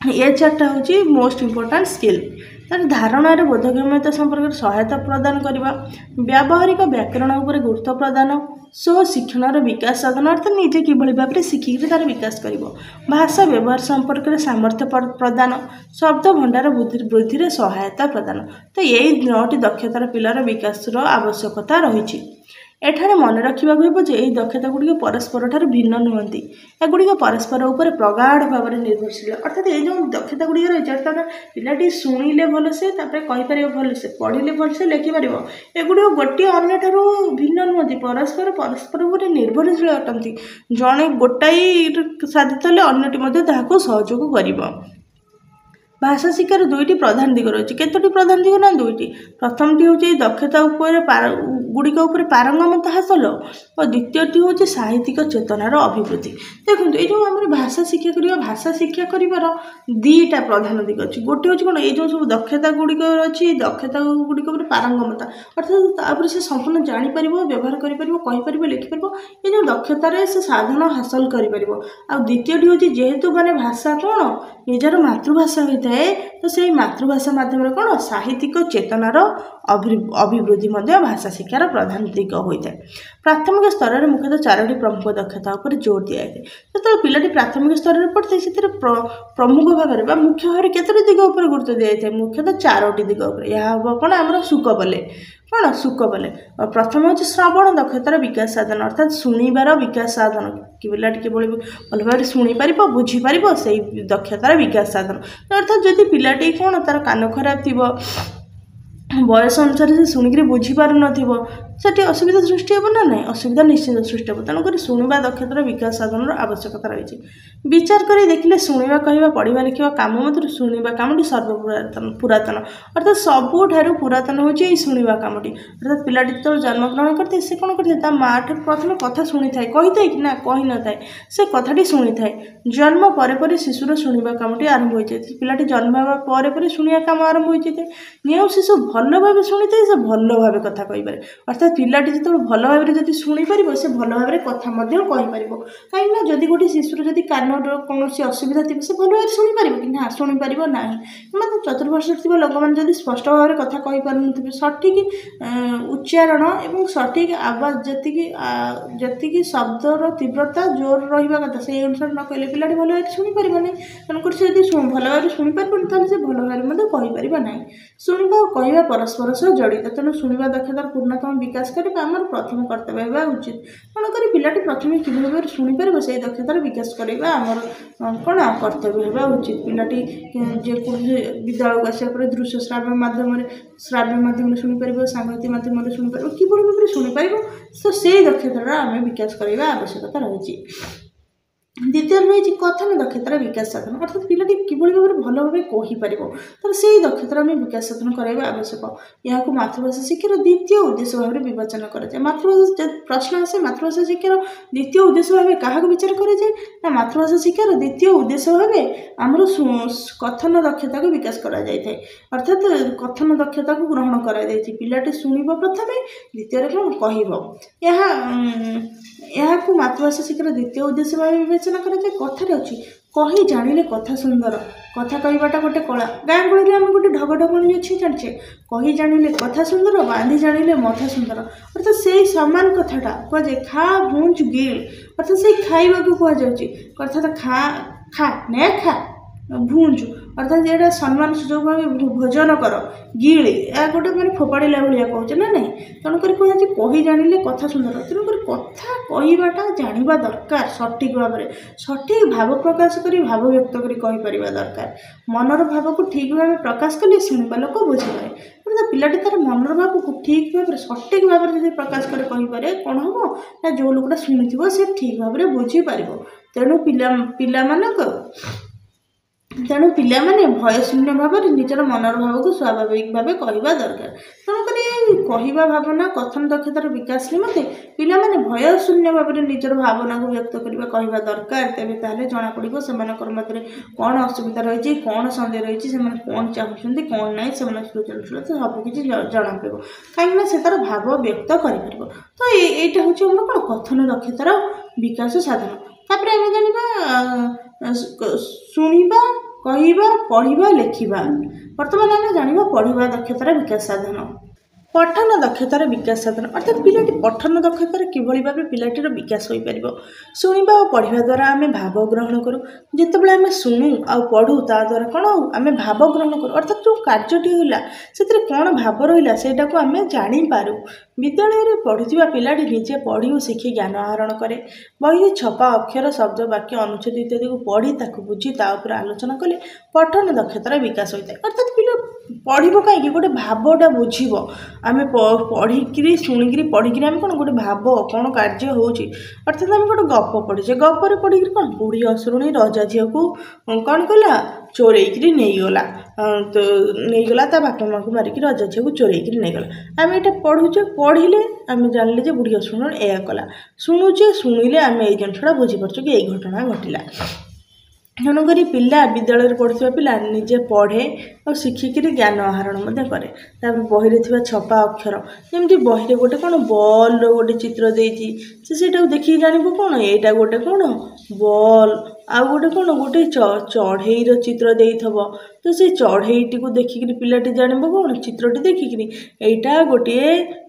ये चार्टा हूँ मोस्ट इम्पोर्टाट स्किल। तार धारणार बोधगम्यता संपर्क सहायता प्रदान करवा व्यावहारिक व्याकरण उपर गुरुत्व प्रदान स्व शिक्षणर विकास साधन अर्थात निजे किभली भाव में शिखिक तार विकास कर। भाषा व्यवहार संपर्क सामर्थ्य प्रदान शब्द भंडार वृद्धि में सहायता प्रदान। तो यही 9टी दक्षतार पिलार विकास आवश्यकता रही। एठारे मन रखा यही दक्षता गुड़िक परस्पर ठार भिन्न नुहति एगुड़िक परस्पर उपर प्रगाढ़ भाव में निर्भरशील अर्थात ये जो दक्षता गुड़िक रही पिलाटी शुणिले भलसे कहीपर भलसे पढ़िले भलसे लिखिपार एगुड़िक गोटे अन्य ठारू भिन्न नुहति परस्पर उपर निर्भरशील अटंती जड़े गोटाई साधित हेले अन्यटी सहयोग कर। भाषा शिक्षार 2टी प्रधान दिग रही। केतोटी प्रधान दिग ना 2टी। प्रथमटी हूँ दक्षता गुड़िक पारंगमता हासिल और द्वितीयटी हूँ साहित्यिक चेतनार अभिवृद्धि। देखो ये जो आम भाषा शिक्षा कर भाषा शिक्षा कर 2टा प्रधान दिग अच्छी। गोटे हूँ कौन ये जो सब दक्षता गुड़िक अच्छी दक्षता गुड़िक पारंगमता अर्थात से संपूर्ण जापर व्यवहार कर लिखिपर ये जो दक्षतार से साधन हासिल कर। द्वितीयटी हूँ जेहेतु माने भाषा कौन निजर मातृभाषा होता है तो से मातृभाषा माध्यम कौन साहित्यिक चेतनार अभिवृद्धि भाषा शिक्षार प्रधान दिग होता है। प्राथमिक स्तर में मुख्यतः 4टी प्रमुख दक्षता पर जोर दिया है। जो पिलाटी प्राथमिक स्तर में पढ़ते से प्रमुख भाव में मुख्य भाव में केतोटी दिग उपर गुरुत्व दिया मुख्यतः 4टी दिग उपर। यह हम कौन आम सुक पले कौन सुक पले प्रथम हूँ श्रवण दक्षतार विकास साधन अर्थात शुणिबार विकास साधन कि पिलाटी किभली भल भाव शुणिपार बुझीपार से दक्षतार विकास साधन अर्थात जदि पिलाटी कौन तार कान खराब थी बयस अनुसार से शुणिक बुझीपार नटी असुविधा सृष्टि हे ना ना असुविधा निश्चित सृष्टि हे। तेणुक शुणा दक्षतार विकास साधन आवश्यकता रही। विचार कर देखिले शुणा कहवा पढ़ा लिखा कम मत शुणा कमटी सर्वपुरातन अर्थात सबुठ पुरातन हूँ शुणा कमटी अर्थात पिलाटी जो जन्मग्रहण करते से कौन करते माँ ठार प्रथम कथा शुणी थाए कही थाए कि ना कही न थाए से कथाटी शुणी थाए। जन्म पर शिशुर शुणा कमटी आरंभ हो जाए पिलाटी जन्म पर शुणा कम आरंभ हो जाए जो शिशु भल भाव शुणी थाए से भल भाव कथा कहीपर अर्थात पिलाटी जो भल भाव में जब शुणिपार से भल भाव में कथा कहीपर कहीं जदि गोटे शिशुर जब कान कौन असुविधा थी से भल भाव शुणिपार कि शुणिपार ना मतलब चतुर्वर्ष लोक मैंने स्पष्ट भाव में कथा कहीपर सठिक उच्चारण और सठिक आवाज जी शब्दर तीव्रता जोर रहा कथा से अनुसार न कहले पिलाटी भल भाव शुणिपार ना तेणुक से भल भाव शुणिपार से भल भाव में कहीपर ना। शुणा और कहवा परस्पर सह जड़ित तेणु शुणा दक्षतार पूर्णतम विकास करने आम प्रथम कर्तव्य होगा उचित। तेणुक पिलाटी प्रथम कि भाव में शुणिपार से दक्षतार विकास करवा आमर कौन कर्तव्य होगा उचित। पिलाटी जेकोसी विद्यालय को आसापर दृश्य श्राव्य माध्यम शुणिपार सांगति माध्यम शुणिपार कि भाव में शुणिपार तो से दक्षतार आम विकास करवा आवश्यकता रही। द्वितीय रही कथन दक्षतार विकास साधन अर्थात पिलाटी किभली भाव में भल भाव कहीपर तर से दक्षतार आम विकास साधन कराइबा आवश्यक। यहाँ मातृभाषा शिक्षार द्वितीय उद्देश्य भाव में विवेचन कराए। मातृभाषा प्रश्न आसे मातृभाषा शिक्षार द्वितीय उद्देश्य भाव में क्या विचार कराए ना मातृभाषा शिक्षार द्वितीय उद्देश्य भाव आमर कथन दक्षता को विकास कराए अर्थात कथन दक्षता को ग्रहण कराई पिलाटी शुणव प्रथम द्वितीय कौन कह यहाँ मातृभाषा शिक्षार द्वितीय उद्देश्य भाव विवेचना कराए। कथार अच्छी कही जानिले कथा सुंदर कथा कहवाटा गोटे कला गाँ गहली आम गोटे ढग ढगणी अच्छी जानचे कही जानिले कथा सुंदर बांधी जानिले मथा सुंदर अर्थात से सामान कथाटा कहुए खा भूंज गिल अर्थात से खाइबा को कहुच्छे अर्थात खा खा ने खा भूंज अर्थात ये सम्मान सुजोग भाव भोजन कर गिले या गोटे मैंने फोपाड़ा भाया कहे ना नहीं तेणुक कहुच्छे कही जानिले कथा सुंदर तेणुक कथा कहवाटा जानवा दरकार सठिक भाव में सठिक भाव प्रकाश कर भाव व्यक्त कर दरकार मनर भाव को ठीक भाव प्रकाश कले शुणा लोक बुझीपारे अर्थात पिलाटी तार मनर भाव को ठीक भाव सठिक भाव में प्रकाश कर कहीपे कौन हम ना जो लोकटा शुणुव से ठीक भाव में बुझीपार तेणु तेणु पिलाने भयशून्य भाव में निजर मनर भाव को स्वाभाविक भाव कहवा दरकार तेणुक कहवा भावना कथन दक्षतार विकास निमंते पिलाने भयशून्य भाव में निजर भावना को व्यक्त करवा कहवा दरकार तेज ताले जना पड़ो से मध्य कौन असुविधा रही कौन सन्देह रही से कौन चाहते कौन ना से सृजनशील सबकि जना पड़ो कहीं से तार भाव व्यक्त कर तो यहाँ हूँ कौन कथन दक्षतार विकास साधन तापर आम जाना शुणा कहवा पढ़ा लेखा बर्तमान आम जाना पढ़ा दक्षतार विकास साधन पठन दक्षतार विकास साधन अर्थात पिलाटी पठन दक्षतार किभली भाव पिलाटीर विकास हो पार शुणा और पढ़ा द्वारा आम भाव ग्रहण करूँ जितेबाला आम शुणु आ पढ़ू ता द्वारा कौन आम भाव ग्रहण करूँ अर्थात जो कार्यटी होला से कौन भाव रहा सेटा को आम जापर विद्यालय पढ़ुवा पिलाटी निजे पढ़ी और शिखी ज्ञान आहरण करे बही छपा अक्षर शब्द वाक्य अनुच्छेद इत्यादि को पढ़ी ताक बुझी तापर आलोचना कले पठन दक्षतार विकास होता है अर्थात पिला पढ़ो कहीं गोटे भावटा बुझब आम पढ़ी शुणिकी पढ़ी आम कौन गोटे भाव कौन कार्य अर्थात आम गोटे गप पढ़ीचे गपर पढ़ी कौन बुढ़ी असुरुणी रजा झील को कौन कला चोरेकी नहींगला तो नहींगला ता बापा माँ को मारिकी रजा झील को चोरेकी नहींगला आम ये पढ़ुचे पढ़ले आम जानले जे बुढ़ी असुरुणी या कला शुणुचे शुणिले आम ये जिनसा बुझीपार कि यही घटना घटला तेणुक पिला विद्यालय पढ़ुवा पिला निजे पढ़े और शिखिकी ज्ञान आहरण करे बही थी छपा अक्षर जमी बही गोटे कौन बॉल गोटे चित्र देती से देखिए जानव कौन यहाँ गोटे कौन बॉल आ गोटे कौन गोटे चढ़ईर चित्र दे तो से चढ़ईटी को देखिक पिलाटी जानव कौन चित्रटी देखिक यहाँ गोटे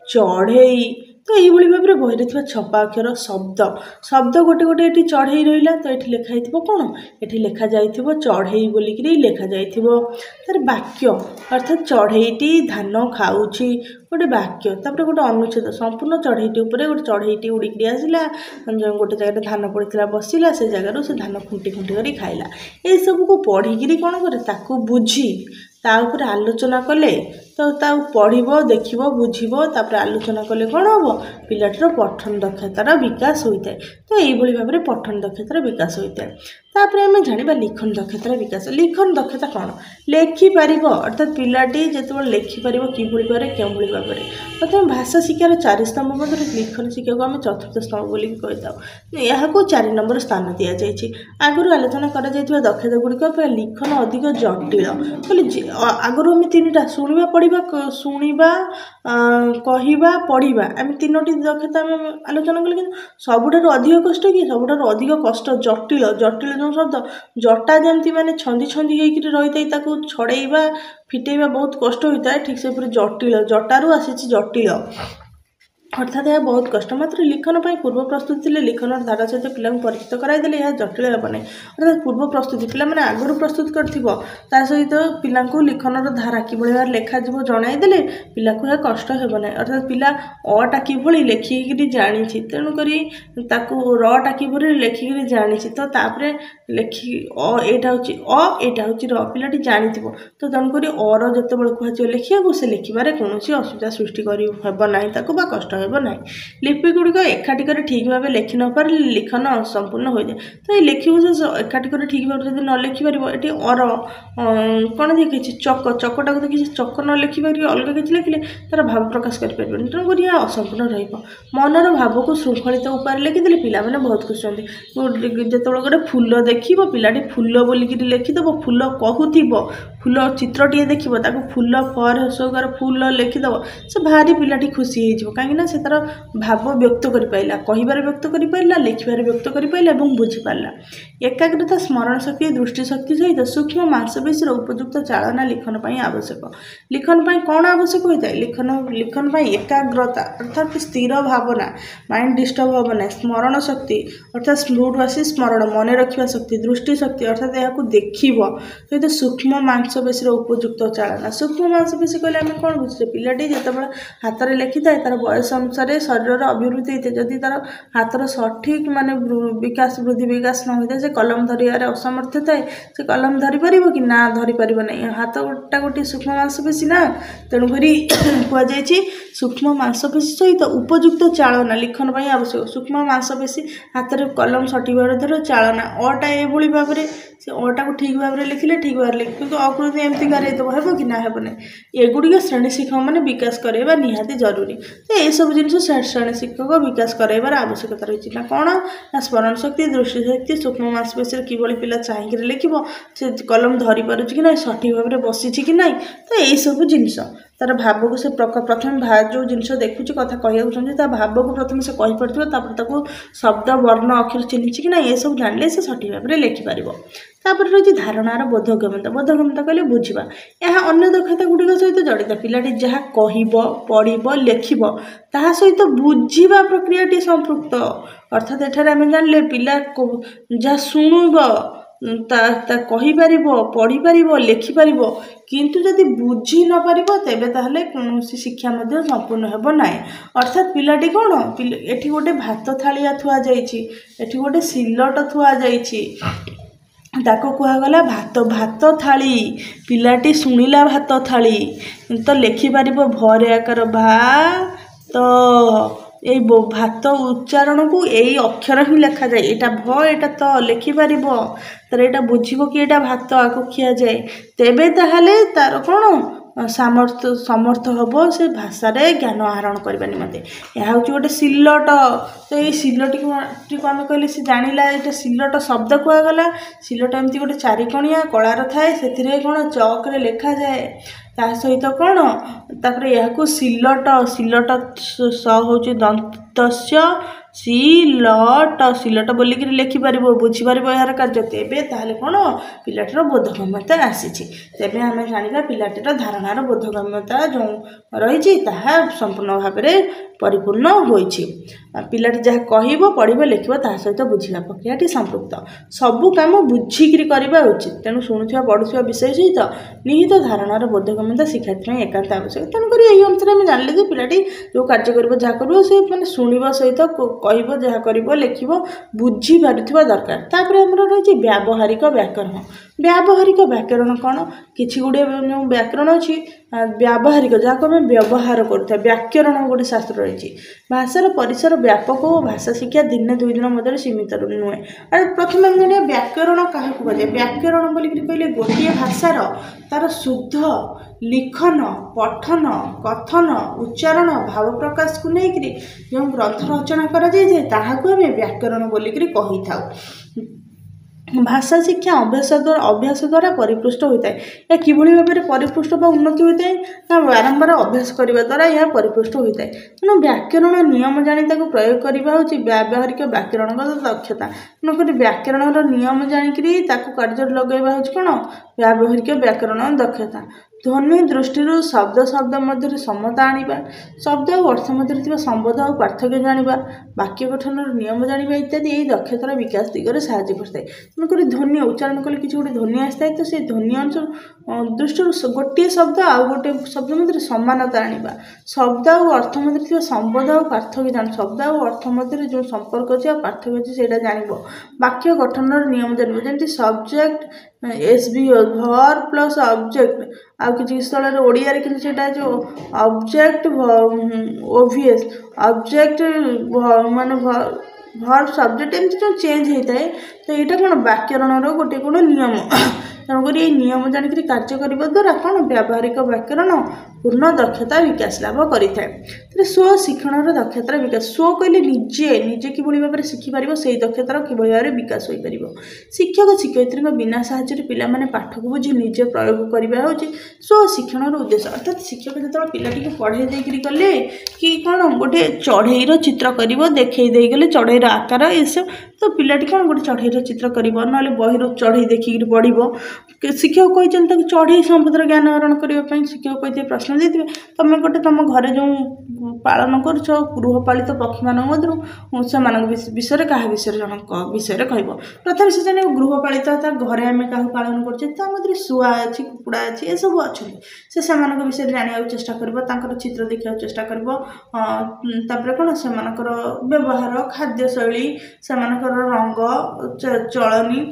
चढ़ई तो ये भाव में बही थी छपा अक्षर शब्द शब्द गोटे गोटे ये चढ़ई रहा तो ये लिखाई कौन ये लिखा जाइए चढ़ई बोलिक लिखा जाइए तार वाक्य अर्थात चढ़ईटी धान खाऊँगी गोटे वाक्य तापर गोटे अनुच्छेद संपूर्ण चढ़ईटी उपर गोटे चढ़ईटी उड़िकी आसला गोटे जगह धान पड़ता बसला से जगार से धान खुंटी खुंटी कर खाइला ये सब को पढ़ी कौन करे ताकू बुझी ताऊपर आलोचना कले तो पढ़व देख बुझब तापर आलोचना कले कौन हम पिलाटीर पठन दक्षतार विकास होता है तो यही भाव में पठन दक्षतार विकास होता है तापर आम जाना लिखन दक्षतार विकास लिखन दक्षता कौन लेखिपार अर्थात पिलाटी जो लेखिपार किभली भाव में केउं भाव में प्रथम भाषा शिक्षार 4 स्तंभ मध्य लिखन शिक्षा को आम चतुर्थ स्तंभ बोली कही यहाँ 4 नंबर स्थान दि जाए आगुरी आलोचना कर दक्षता गुड़िक लिखन अधिक जटिल बोले आगुरी आम 3टा शुणा पढ़ा शुणा कहवा पढ़ा आम 3टी दक्षता आम आलोचना कले कि सबुठ अधिक कष्ट कि सबुठ अधिक कष्ट जटिल जटिल जो शब्द जटा जमी मैंने छंदी छंदी होकर रही है छड़ेवा फिटेवा बहुत कष्ट होता है ठीक से जटिल जटारू आसी जटिल अर्थात यह बहुत कष्ट मात्र लिखन पर पूर्व प्रस्तुति लिखन धारा सहित पिला परिचित कराइदेले यह जटिल हेना अर्थात पूर्व प्रस्तुति पिला आगुरी प्रस्तुत कर सहित पिला लिखन धारा कि भाव लेखा जनईदेले पिला को यह कष्ट हेना अर्थात पिला अटा कि लेखिकी जानी तेणुक रटा कि लेखिकी जानी तो तापर लेखि यहाँ हूँ र पिलाटी जानी तो तेणुक अर जो कह लिखा से लिखार कौन असुविधा सृष्टि करना कष्ट ना लिपि गुड़िक एकाठी कर ठीक भाव लिखि न पारे लिखन संपूर्ण हो जाए तो ये लिखू से एकाठी कर ठीक भाव न लिखिपार ये अर कौन देखिए चकटा को देखिए चक न लिखिपार अलग किसी लिखिले तार भाव प्रकाश करें तेणुक यह असंपूर्ण मनर भाव को श्रृंखलित उपाय लिखिदे पिला मैंने बहुत खुश होती जो गोटे फूल देख पिलाटी फूल बोलिक लिखिदेव फूल कहूब फूल चित्रटे देखो फूल फर हसकार फूल लिखिदेव से भारी पिलाटी खुशी हो कहीं से तार भाव व्यक्त करिपाइला कहिबार व्यक्त करिपाइला लेखिबार व्यक्त करिपाइला एवं बुझिपारा। एकाग्रता स्मरण शक्ति दृष्टि शक्ति सहित सूक्ष्म मांसपेशीर उपयुक्त चालना लिखन आवश्यक। लिखन कौन आवश्यक होता है? लिखन एकाग्रता अर्थात स्थिर भावना माइंड डिस्टर्ब हम ना, स्मरण शक्ति अर्थात स्मृति स्मरण मन रखा शक्ति, दृष्टि शक्ति अर्थात यह देख सहित सूक्ष्म मांसपेशीर उपयुक्त चालना। सूक्ष्म मांसपेशी कहले आम कौन बुझे? पिलाटी जितेबाला हाथ में लेखि थाए तार बयस अनुसार शरीर अभिवृद्धि होता है, जदि तार हाथर सठिक माने विकास वृद्धि विकास न होता है से कलम धरिबार असमर्थ थाए, से कलम धरी पार कि ना धरी पार ना। हाथ गोटा गोटे सूक्ष्म मांसपेशी ना, तेणुक कहुई सूक्ष्म मांसपेशी सहित उपयुक्त चालना लिखन आवश्यक। सूक्ष्म मांसपेशी हाथ में कलम सठिक भाव धर चालना अटा ये भाव में से अटा को ठीक भाव में लिखिले ठीक भाव लिख कि अकृति एमती गारेदेव हे कि ना हे ना। एगुड़िक श्रेणी शिक्षक मैंने विकास करवा निहाती जरूरी। तो यह सब जिन श्रेणी शिक्षक विकास करार आवश्यकता रही ना कौन ना स्मरण शक्ति दृष्टि शक्ति सूक्ष्म मांसपेशी किभली पिला चाहिए लिख से कलम धरी पारुछि कि ना, सठिक भाव में बसी कि ना। तो यही सब जिनस तार भाव को से प्रथम जो जिनस देखुची कथा कहते भाव को प्रथम से कहीपर शब्द वर्ण अक्षर चिन्ही कि ना, ये सब जानले से सठिक भाव में लिखिपार। तापर रही धारणार बोधगम्यता। बोधगम्यता कहले बुझा, यह अन्य दक्षता गुड़िक सहित जड़ित। पिलाटी जहाँ कह पढ़ लेख ता सहित बुझा प्रक्रियाटी संपृक्त। अर्थात एठारे आम जानले पिला जहाँ शुणुब कहीपर पढ़ीपर लेखिपर किंतु जदि बुझी न पार तेबे ताहले कौन शिक्षा संपूर्ण हेब ना। अर्थात पिलाटी कौन एठी गोटे भात थालिया थुआ जाइछि, एठी गोटे सिलट थुआ जाइछि, ताको कहगला भात भात थाली। पिलाटी शुणिला भात थाली तो लेखिपार भरे आकार भात। ये भात उच्चारण को यही अक्षर ही लिखा जाए, यहाँ भ यहाँ त लिखिपार तार यहाँ बुझब कि यहाँ भात आगे खिया जाए, तेबे ताहले तार कौन समर्थ हम से भाषा ज्ञान आहरण करने निमंते। यह हूँ गोटे सिलट। तो ये सिलट को आम कहले से जानिला ये सिलट शब्द कहगला। सिलट एमती गोटे चारिकणिया कलार थाए से कौन चौक रे लिखा जाए ता सहित कौन तापर यह सिलट सिलट स हूँ दंतस्य सिलट सिलट बोलिक लिखिपार बुझीपार यार कार्य। तेबे ताहले कौन पिलाटीर बोधगम्यता आसी। तेबे आम जाना पिलाटीर धारणार बोधगम्यता जो रही संपूर्ण भाव में परिपूर्ण होइछि। पिलाटी जहाँ कह पढ़ लिख सहित बुझा प्रक्रियाटी संपृक्त। सबू काम बुझिकी करवा उचित। तेणु शुणुवा पढ़ुवा विषय सहित निहित धारणार बोधगम्यता शिक्षार्थी एकांत आवश्यक। तेणुक यही अनुसार आम जानले कि पिलाटी जो कार्य कर जहाँ कर से मैंने शुणवा सहित कह जहाँ कर लिख बुझी पारुथिबा दरकार। तापर आमर रही व्यावहारिक व्याकरण। व्यावहारिक व्याकरण कौन किसी गुड़े जो व्याकरण अच्छी व्यावहारिक जहाँ को आम व्यवहार करूँ व्याकरण गोटे शास्त्र रही। भाषार परिसर व्यापक और भाषा शिक्षा दिने दुई दिन मध्य सीमित नुहे। प्रथम जाना व्याकरण क्या कहुए? व्याकरण बोलिक कहले गोटे भाषार तार शुद्ध लिखन पठन कथन उच्चारण भाव प्रकाश को लेकर जो ग्रंथ रचना करा जाए ताहाकु आम व्याकरण बोलिक कही था। भाषा शिक्षा अभ्यास द्वारा परिपृष्ट होता है। या किभली भाव में परिपृष्ट बा उन्नति होता है ना बारंबार अभ्यास करने द्वारा यह परिपृष्ट होता है। तेणु व्याकरण नियम जानी प्रयोग करवा हूँ व्यावहारिक व्याकरणगत दक्षता। तेणुक व्याकरण नियम जाणिक कार्य लगेवा हूँ कौन व्यावहारिक व्याकरण दक्षता। ध्वनि दृष्टि शब्द शब्द मध्य समता आनिबा, शब्द और अर्थ मध्य संबंध और पार्थक्य जानिबा, वाक्य गठन नियम जानिबा इत्यादि यही दक्षतार विकास दिगरे साहाय्य करता है। तेणुक ध्वनि उच्चारण कले किसी गोटे ध्वनि आसता है तो से ध्वनि दृष्टि गोटे शब्द आउ गोटे शब्द मध्य समानता आनिबा, शब्द और अर्थ मध्य संबंध और पार्थक्य जान, शब्द और अर्थ मध्य जो संपर्क अच्छे और पार्थक्य अच्छे से जान, वाक्य गठन नियम जान जमी सब्जेक्ट एसबी भर प्लस ऑब्जेक्ट आ कि स्थल ओडिया कि जो ऑब्जेक्ट ओवियस ऑब्जेक्ट मान भर सब्जेक्ट एमती जो चेंज होता है। तो यहाँ कौन व्याकरण गोटे कौन नियम। तेणुक ये नियम जानिक कार्य करने द्वारा कौन व्यावहारिक व्याकरण पूर्ण दक्षता विकास लाभ करें। स्व शिक्षण दक्षतार विकास स्व कहले निजे निजे कि भाव में शिखिपर से दक्षतार कि भाव में विकास हो पार। शिक्षक शिक्षयित्री बिना साहाय्य पिला माने पाठ को बुझी निजे प्रयोग करवा हूँ स्व शिक्षण उद्देश्य। अर्थात शिक्षक जो पिलाटी को पढ़े देकर गले कि कौन गोटे चढ़ईर चित्र कर देखई गले चढ़ईर आकार ये सब तो पिलाटी कौन गोटे चढ़ईर चित्र कर ना बही चढ़ई देखिक पढ़। शिक्षक कहते चढ़ई संबंध ज्ञान आहरण करने शिक्षक कहते प्रश्न देते तुम गोटे तुम घरे जो पालन कर गृहपालित पक्षी मान विषय क्या विषय जनक विषय कह प्रथम से जान गृहपालित घरे आम क्या पालन कर शुआ अच्छी कुकुड़ा अच्छी ये सब अच्छा से विषय जाना चेष्टा कर चित्र देखा चेष्टा कर कौन से व्यवहार खाद्यशैली से रंग चलनी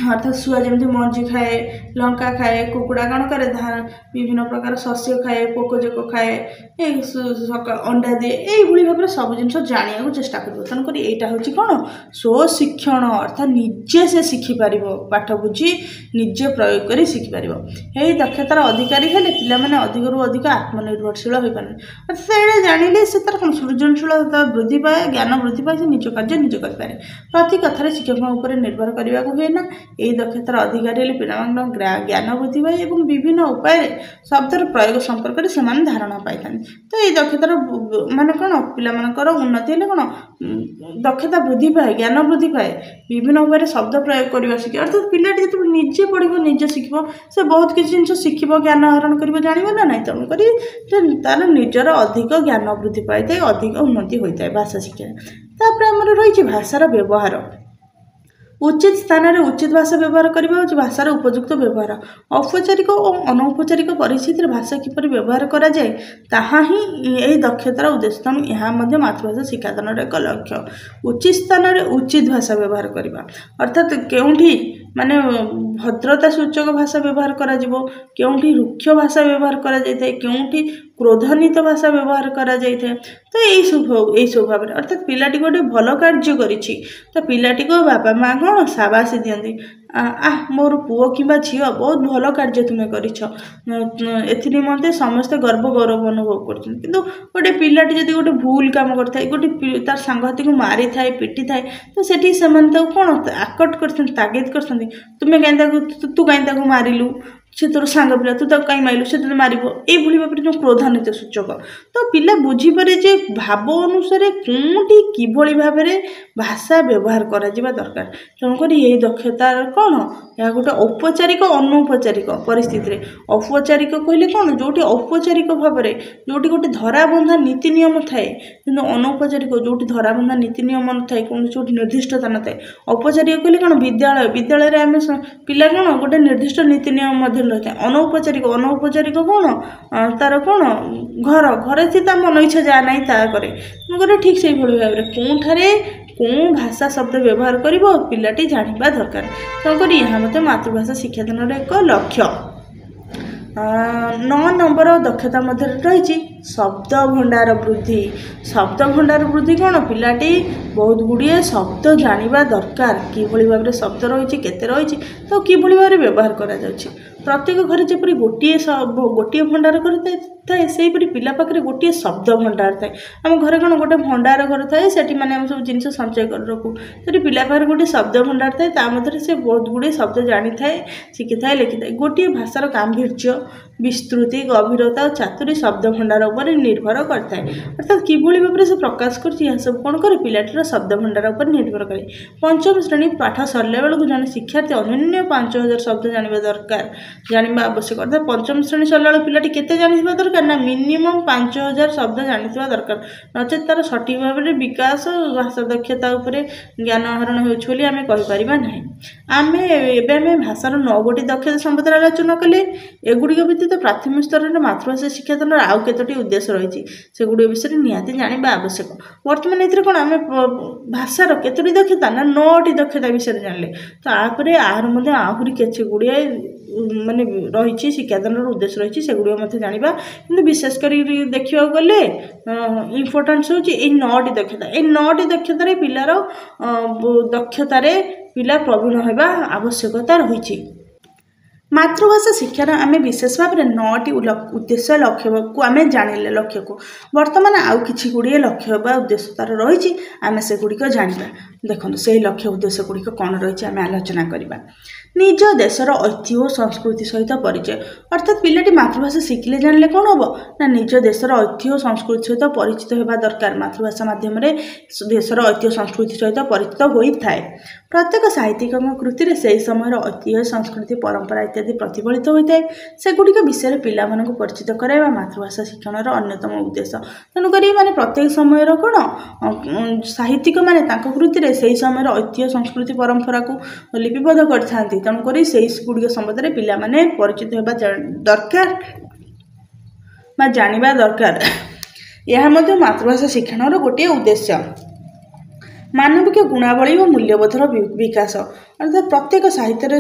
अर्थात शुआ जमी मंजी खाए लंका खाए कुकुड़ा कौन करे विभिन्न प्रकार शस्य खाए पोकजोक खाए अंडा दिए यही भाव में सब जिन जाना चेष्टा कर तेणुक यहाँ हूँ कौन स्व शिक्षण अर्थात निजे से शिखिपर पाठ बुझी निजे प्रयोग कर शिखिपर। यही दक्षतार अधिकारी हेले पिलाने अधिक रू अधिक आत्मनिर्भरशील हो पारे अर्थात ये जानिले से तार कौन सृजनशीलता वृद्धि पाए ज्ञान वृद्धि पाए से निज कार्य निज करें प्रति कथार शिक्षक निर्भर करने हुए ना। यही दक्षतार अधिकारी पिला ज्ञान वृद्धि पाए और विभिन्न उपाय शब्दर प्रयोग संपर्क से धारणा पाई तो ये दक्षतार माने कौन पिलामानकर उन्नति है कौन दक्षता वृद्धि पाए ज्ञान वृद्धि पाए विभिन्न उपाय शब्द प्रयोग करवा शिखे अर्थात पिलाटी जो निजे पढ़ निजे शिख से बहुत किसी जिन शिख ज्ञान आहरण कर जान ना ना तेणुक तार निजर अधिक ज्ञान वृद्धि पाई था अधिक उन्नति होता है भाषा शिक्षा। आमर रही भाषार व्यवहार उचित स्थान में उचित भाषा व्यवहार करवा भाषार उपयुक्त व्यवहार औपचारिक और अनौपचारिक परिस्थिति भाषा किपर व्यवहार करा जाए ताहा ही यही दक्षतार उद्देश्य। तेणु यहाँ मातृभाषा शिक्षादान एक लक्ष्य उचित स्थान में उचित भाषा व्यवहार करवा अर्थात केउठी माने भद्रता सूचक भाषा व्यवहार करा केउठी रुक्ष भाषा व्यवहार करा केउठी क्रोधान्वित भाषा व्यवहार करा तो यही सब भाव में अर्थात पिलाटी गोटे भल कार्य करिछि तो पिलाटी को बाबा माँ कौन शाबाशी दियंती मोर पुओ कि झील बहुत भल कार्य तुम्हें कर निमंते समस्ते गर्व गौरव अनुभव कर गोटे पिलाटी जब गोटे भूल काम करता गोटे तार सांगती को मारी थाए पिटी थाए तो सेठी से कौन आकट कर तागिद कर तुम्हें कहीं तू कहीं मारिलु से तोर सांग पिला तू कहीं मारिलु से तुझे मार ये भाव में जो क्रोधान्वित सूचक तो पिला बुझीपे जे भाव अनुसार कौटी किभली भाव में भाषा व्यवहार करा दरकार। तेणुक यही दक्षतार कौन यह गोटे औपचारिक अनौपचारिक परिस्थिति औपचारिक कहले कौन जो औपचारिक भाव में जोटी गोटे धराबंधा नीति नियम थाए कि अनौपचारिक जो धराबंधा नीति नियम न थाए कौन जो निर्दिष्टता न थाए औपचारिक कहले कौन विद्यालय विद्यालय आम पिला कौन गोटे निर्दिष्ट नीति नियम रही है अनौपचारिक अनौपचारिक कौन तार कौन घर घर से मन इच्छा जा ना ताकरे ठीक से भाव में कौठारे कौन भाषा शब्द व्यवहार कर पिलाटी जाना दरकार। तेणुक यहाँ मत मातृभाषा शिक्षादान एक लक्ष्य। 9 नंबर दक्षता मध्य रही शब्द भंडार वृद्धि। शब्द भंडार वृद्धि कौन पिलाटी बहुत गुड़िए शब्द जानिबा दरकार किभली भाव में शब्द रही केते रही तो किभली भाव में व्यवहार करा जाउछि। प्रत्येक घर जपरी गोटे भंडार करते से पिला पाखे गोटे शब्द भंडार थाए आम घर कौन गोटे भंडार घर थाए से मैंने सब जिन संचय कर रखू तो पिला पाखे गोटे शब्द भंडार थाए ता मध्य से बहुत गुड़े शब्द जानी थाए शिखी थाए लिखी थाए गोटे भाषार गांभीर्य विस्तृति गभीरता और चातुरी शब्द भंडार उपर निर्भर करता है अर्थात किभली भाव में से प्रकाश कर सब कौन करे पिलाटीर शब्द भंडार उपर निर्भर करे। पंचम श्रेणी पाठ सरला बेलू जन शिक्षार्थी अन्य 5000 शब्द जानवा दरकार जानवा आवश्यक अर्थात पंचम श्रेणी सरला बेलू पिलाटी केते जानिबा दरकार ना मिनिमम 5000 शब्द जानिथिबा दरकार नचेत तार सठिक भाव में विकास भाषा दक्षता उपरे ज्ञान आहरण होउछ बोली आमे कहि परिबा नाही। आमे भाषार 9 गोटी दक्षता संबंध आलोचना कले एगुड़ी व्यतीत प्राथमिक स्तर में मातृभाषा शिक्षादान आउ केतोटी उद्देश्य रही सेगुड़ी विषय निहाती जाना आवश्यक। बर्तमान ये कौन आम भाषार केतोटी दक्षता ना 9टी दक्षता विषय जानले तो आपरे आर आहरी केचे गुड़िया माने रही शिक्षादान उद्देश्य रही सेगुड़ी जाना कि विशेषकर देखा गले इम्पोर्टान्स हूँ 9टी दक्षता 9टी दक्षतार पिलार दक्षतार पिला प्रवीण होगा आवश्यकता रही। मातृभाषा शिक्षार आम विशेष भाव में 9टी उद्देश्य लक्ष्य को आम जानिले लक्ष्य को बर्तमान आउ कि गुड़िए लक्ष्य बा उद्देश्य तार रही आम से गुड़िक जाना देखो से लक्ष्य उद्देश्य गुड़िक कौन रही आम आलोचना करवा निज देशर ऐतिह्य और संस्कृति सहित परिचय अर्थात पिलाटी मातृभाषा शिखिले जानले कौन हम ना निज देशर ऐतिह्य संस्कृति सहित परिचित होगा दरकार मातृभाषा माध्यम देशर ऐतिह्य संस्कृति सहित परिचित होता है प्रत्येक साहित्यिक कृति से समय ऐतिह्य संस्कृति परंपरा इत्यादि प्रतिफलित होता है सेगुड़िक विषय पिला परिचित कराइबा मातृभाषा शिक्षण अन्यतम उद्देश्य तेणुक मैंने प्रत्येक समय कौन साहित्यिक मैंने कृति से समय ऐतिह्य संस्कृति परंपरा को लिपिबद्ध करते तेणुक से गुड़िक संबंध में पिला माने परिचित होगा दरकार बा जानिबा दरकार यह मातृभाषा शिक्षण गोटे उद्देश्य मानविक गुणावली और मूल्यबोधर विकास अर्थात प्रत्येक साहित्य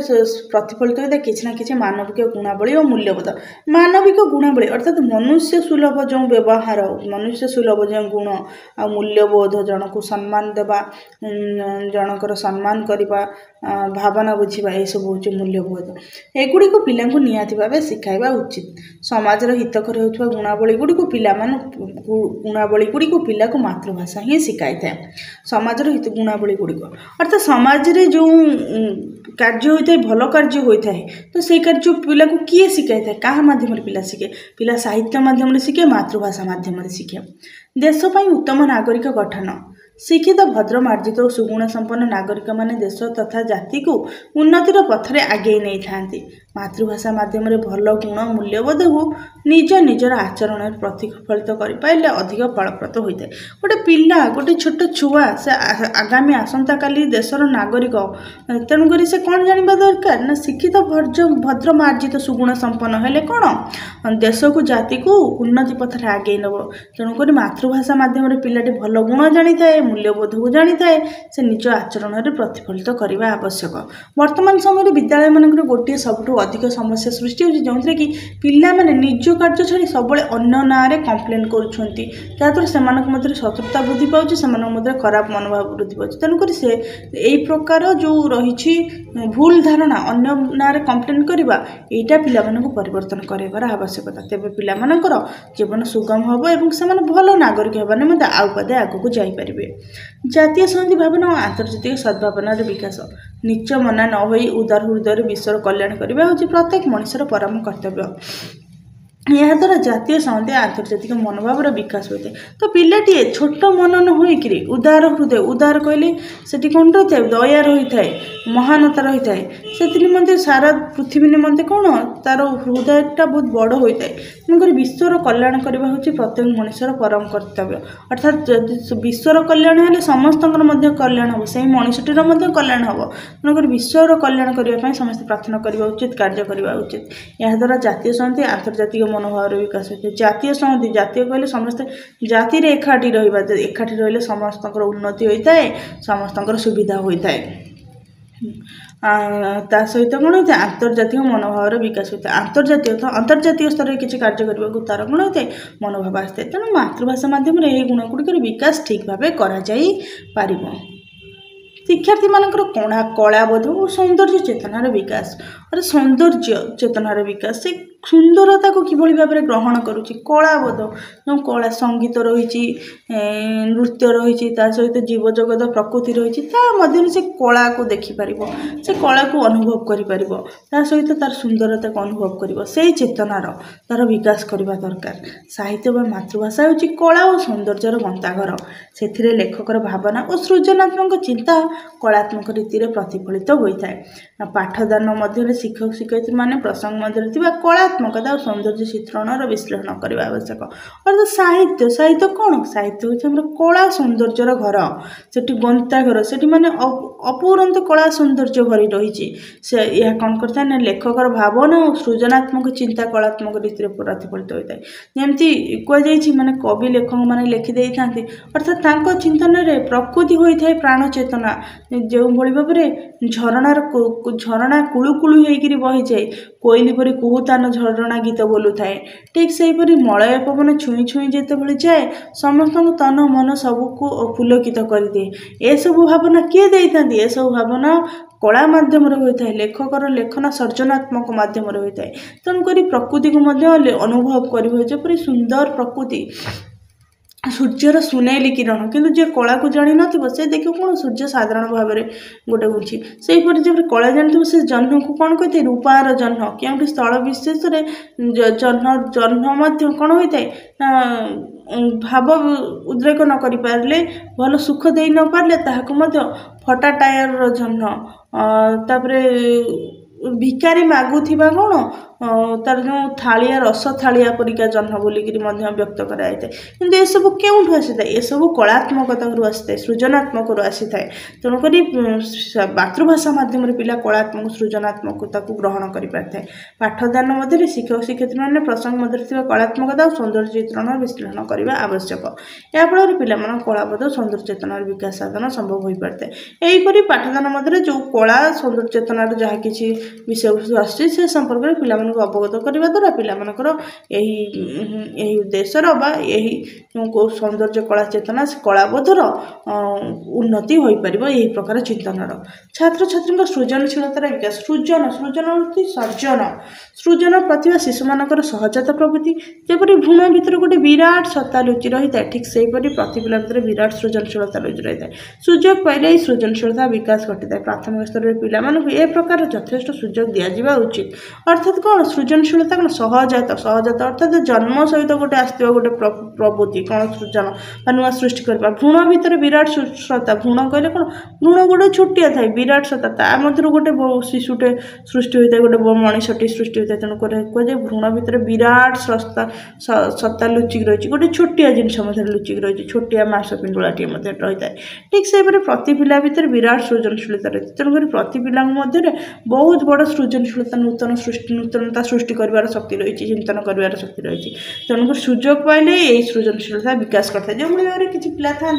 प्रतिफलित होता है किसी ना कि मानविक गुणावली और मूल्यबोध मानविक गुणावली अर्थात मनुष्य सुलभ जो व्यवहार मनुष्य सुलभ जो गुण आ मूल्यबोध जन को सम्मान देवा जनकर सम्मान करवा भावना बुझा यह सब हूँ मूल्यबोध एगुड़ी को पिला निहाती भाव शिखाइबा उचित समाज हितकर होता गुणावली गुड़ी को पिला गुणावली गुड़ी को पिला को मातृभाषा ही शिखाई था समाज हित गुणावली गुड़िक अर्थात समाज रे जो कार्य होता है भल कार्य होता है तो से कार्य पिला को किए शिखाई था क्या माध्यम पिला शिखे पिला साहित्य माध्यम शिखे मातृभाषा माध्यम शिखे देशपाई उत्तम नागरिक गठन शिक्षित भद्र मार्जित और सुगुण संपन्न नागरिक माने देश तथा जाति को उन्नतिर पथरे आगे नहीं थांती मातृभाषा माध्यम भल गुण मूल्यबोध को निज निजर आचरण प्रतिफलित कर पाइले अधिक फलप्रद होता है गोटे पिला गोटे छोट छुआ से आगामी आसंता काली देशर नागरिक तेणुक से कौन जानवा दरकार ना शिक्षित भद्र मार्जित सुगुण संपन्न हेले कौन देश को जाति को उन्नति पथरे आगे नब तेणुक मातृभाषा माध्यम पिलाटी भल गुण जानी थाए मूल्यबोध को जानी थाए से निज आचरण में प्रतिफलित करने आवश्यक वर्तमान समय विद्यालय मान गोटे सबुठ अधिक समस्या सृष्टि होती जो कि पिला माने निज कार्य छाड़ी सब अन्य ना कंप्लेन कर शत्रुता वृद्धि पाँच से खराब मनोभाव वृद्धि पाँच तेणुक से यही प्रकार जो रही भूल धारणा अन्य ना कंप्लेन करवा यहाँ पिला परिवर्तन कर आवश्यकता तेज पिलार जीवन सुगम हम और भल नागरिक होने आउ पदे आगक जापरेंगे जातीय संहति भावना और आंतर्जातिक सद्भावनार विकास नीच मना न हो उदार हृदय विश्वर कल्याण करने हूँ प्रत्येक मनुष्यर परम कर्तव्य यह द्वारा जातीय संहति आंतर्जातिक मनोभाव विकास होता है तो पिलाटी छोट मन न होकर उदार हृदय उदार कहले से कौन रही है दया रही है महानता रही है से सारा पृथ्वी निमंते कौन तार हृदयटा बहुत बड़ होता है तेणुक विश्वर कल्याण करने हूँ प्रत्येक मनुष्यर परम कर्तव्य अर्थात विश्वर कल्याण हेल्ले समस्त कल्याण हम से मनुष्यटीर कल्याण हम तेणुक विश्वर कल्याण करने समस्त प्रार्थना करने उचित कार्य करने उचित यह द्वारा जातीय संहति आंतर्जातिक मनोभाव विकास होता है जातीय संहति जातीय कहले समस्त जाति एकाठी एकाठी रही समस्त उन्नति होता है समस्त सुविधा होता है ता सहित कौन होता है आंतर्जातिक मनोभाव विकास होता है अंतर्जातीय स्तर में किसी कार्य करने को तार कौन होता है मनोभाव आसता है तेणु मातृभाषा माध्यम गुण गुड़िक विकास ठीक भाव कर शिक्षार्थी मानकर कलाबोध और सौंदर्य चेतनार विकास और सौंदर्य चेतनार विकास से सुंदरता को किभली भाव में ग्रहण करुच्ची कलाबोध जो कला संगीत रही नृत्य रही सहित जीव जगत प्रकृति रही से कला को देखिपर से कला को अनुभव कर सहित तार सुंदरता को अनुभव कर से चेतनार तार विकास करने दरकार साहित्य व मातृभाषा हूँ कला और सौंदर्यर गंताघर से लेखकर भावना और सृजनात्मक चिंता कलात्मक रीति प्रतिफलित होता है पाठदान मध्य शिक्षक शिक्षयित्री मैंने प्रसंग मध्य कलात्मकता और सौंदर्य चित्रण विश्लेषण करने आवश्यक अर्थात साहित्य साहित्य कौन साहित्य हूँ कला सौंदर्यर घर से गंताघर से माने अपूरंत कला सौंदर्य भरी रही से यह कौन करता है लेखकर भावना और सृजनात्मक चिंता कलात्मक रीति प्रतिफलित होता है जमती कहुई माने कवि लेखक मैंने लिखिदे था अर्थात चिंतन में प्रकृति होता है प्राण चेतना जो भाव में झरणा कुलु कुलु होकर बही जाए कोईली परी कुहुतान झरणा गीत बोलू थाए ठीक से मलय पवन छुई छुई जिते जाए समस्त तन मन सबको पुलकित कर दिए ए सब भावना किए दे था ए सब भावना कला माध्यम होता है लेखकर लेखन सर्जनात्मक माध्यम होता है तेणुक प्रकृति को अनुभव कर सुंदर प्रकृति सूर्यर सुनेली किरण किंतु जे कला को जानी नथिबो से देखियो कौन सूर्य साधारण भाव में गोटे उठी से जब कला जानी से जह्न को कौन कहते रूपार जह्न क्योंकि स्थल विशेष जह्न कौन होता है भाव उद्रेक न कर पारे भल सुख दे न पारे ताकू फटा टायर जह्न तापर भिकारी मागुवा कौन तार जो थालिया रस थालिया परिका जह्न बोलिक व्यक्त कराई कि ये सब क्यों आसी था ये सब कलात्मकता आसी था सृजनात्मक आसी था तेणुक मातृभाषा मध्यम पिला कलात्मक सृजनात्मकता को ग्रहण कर पारे पाठदान मध्य शिक्षक शिक्षयित्री मैंने प्रसंग मध्य कलात्मकता और सौंदर्य चित्रण विश्लेषण करने आवश्यक याफल पिला कलाबोध सौंदर्य चेतनार विकास साधन संभव हो पारे यहीपरि पाठदान मध्य जो कला सौंदर्य चेतनार जहाँ किसी विषय वस्तु आसी से संपर्क में पिला अवगत करने द्वारा पिलामानकर यही उद्देश्यर बा यही सौंदर्य कला चेतना कलाबोधर उन्नति हो पार यही प्रकार चिंतनर छात्र छात्री सृजनशीलतार विकास सृजन सृजन सर्जन सृजन प्रतिभा शिशु मानकर सहजात प्रवृत्ति जपरी भ्रूण भितर गोटे विराट सत्ता लुचि रही है ठीक से प्रति पिला भर विराट सृजनशीलता लुचि रही है सुजोग पाइले सृजनशीलता विकास घटी है प्राथमिक स्तर पे पिला प्रकार यथेष्ट सुजोग दिज्वा उचित अर्थात कौन सृजनशीलता कौन सहजात सहजात अर्थात जन्म सहित गोटे आसो गोटे प्रवृत्ति कौन सृजन नुआ सृष्टि करवा भ्रूण भितर विराट सत्ता भ्रूण कहले कौन भ्रूण गोटे छोटिया थाए विराट सत्ता ता मध्य गोटे शिशुटे सृष्टि होता है गोटे मनीषटी सृष्टि होता है तेणु कहुए भ्रूण भितर विराट सत्ता लुचिक रही गोटे छोटिया जिनस लुचिक रही छोटिया मांसपिंडुलाटी रही है ठीक से प्रति पिला भितर विराट सृजनशीलता रही है तेणुक प्रति पिला बहुत बड़ सृजनशीलता नूतनता सृष्टि कर शक्ति रही चिंतन कर शक्ति रही तेणुक सुजोग पाइले यही सृजनशीलता विकास करता है जो भाव किसी पिला था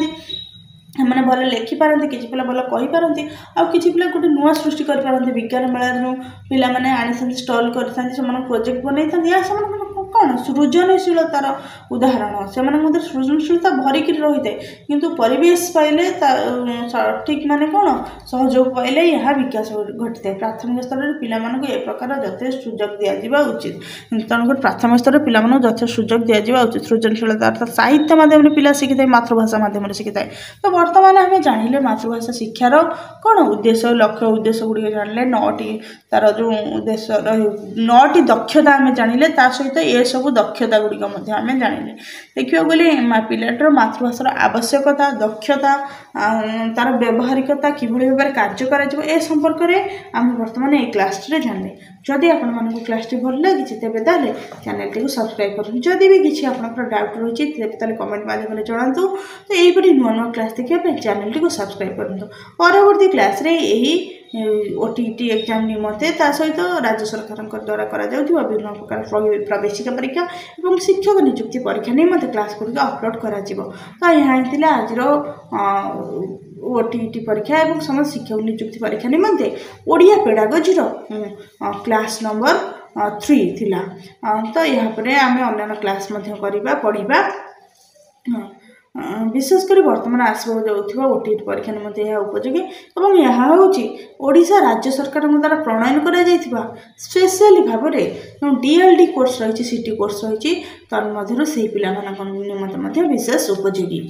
मैंने भल लिखिपारती किसी पिला भल कहीपारती आउ कि पिला गोटे नुआ सृष्टि करपारती विज्ञान मेला जो पिला मैंने आनी स्टल कर प्रोजेक्ट बनई या कौन सृजनशीलतार उदाहरण से सृजनशीलता भरिक रही है किंतु परिवेश पाइले ठीक माने कौन सहयोग पाइले यह विकास घटी है प्राथमिक स्तर में पिला ए प्रकार यथेष्ट सुजोग दिज्वा उचित तेणुक प्राथमिक स्तर में पिला यथेष्ट सुजोग दिज्वा उचित सृजनशीलता अर्थात साहित्य माध्यम पिला शिखी है मातृभाषा माध्यम शिखी है तो बर्तमान आम जानिले मातृभाषा शिक्षार कौन उद्देश्य लक्ष्य उद्देश्य गुड़िक जानिले 9टी तार जो उद्देश्य 9टी दक्षता आम जानिले ता सहित ये सब दक्षता गुड़िक आम जानिले देखा गले पिलाटर मातृभाषार आवश्यकता दक्षता तार व्यावहारिकता किभली भाव कार्य कर संपर्क में आम बर्तमान ये क्लास जानिले जदि आपण क्लास भल लगी तेज चैनल टी सब्सक्राइब कर जदि भी किसी आप डाउट रही है कमेंट माध्यम जनातु तो यहीपरि नुआ नुआ क्लास देखा चैनल टी सब्सक्राइब करूँ परवर्ती क्लास रे यही ओटीटी एग्जाम निमंते ता सहित राज्य सरकार द्वारा करा विभिन्न प्रकार प्रवेशिका परीक्षा और शिक्षक नियुक्ति परीक्षा निमंते क्लास गुड़िक अपलोड करा तो यहाँ आज ओटीटी परीक्षा और समस्त शिक्षक नियुक्ति परीक्षा निमंते ओडिया पेडागोजी क्लास नंबर 3 थिला तो यहाँ पर आम अन्य क्लास पढ़ा विशेषकर बर्तमान आसवा जाऊँ ओटीटी परीक्षा निमंते यह उपयोगी और यह हूँ ओडिशा राज्य सरकार द्वारा प्रणयन कर स्पेशली भाव में डीएलडी कोर्स रही सिटी कोर्स रही तन्मध्य से पिला निमंते विशेष उपयोगी।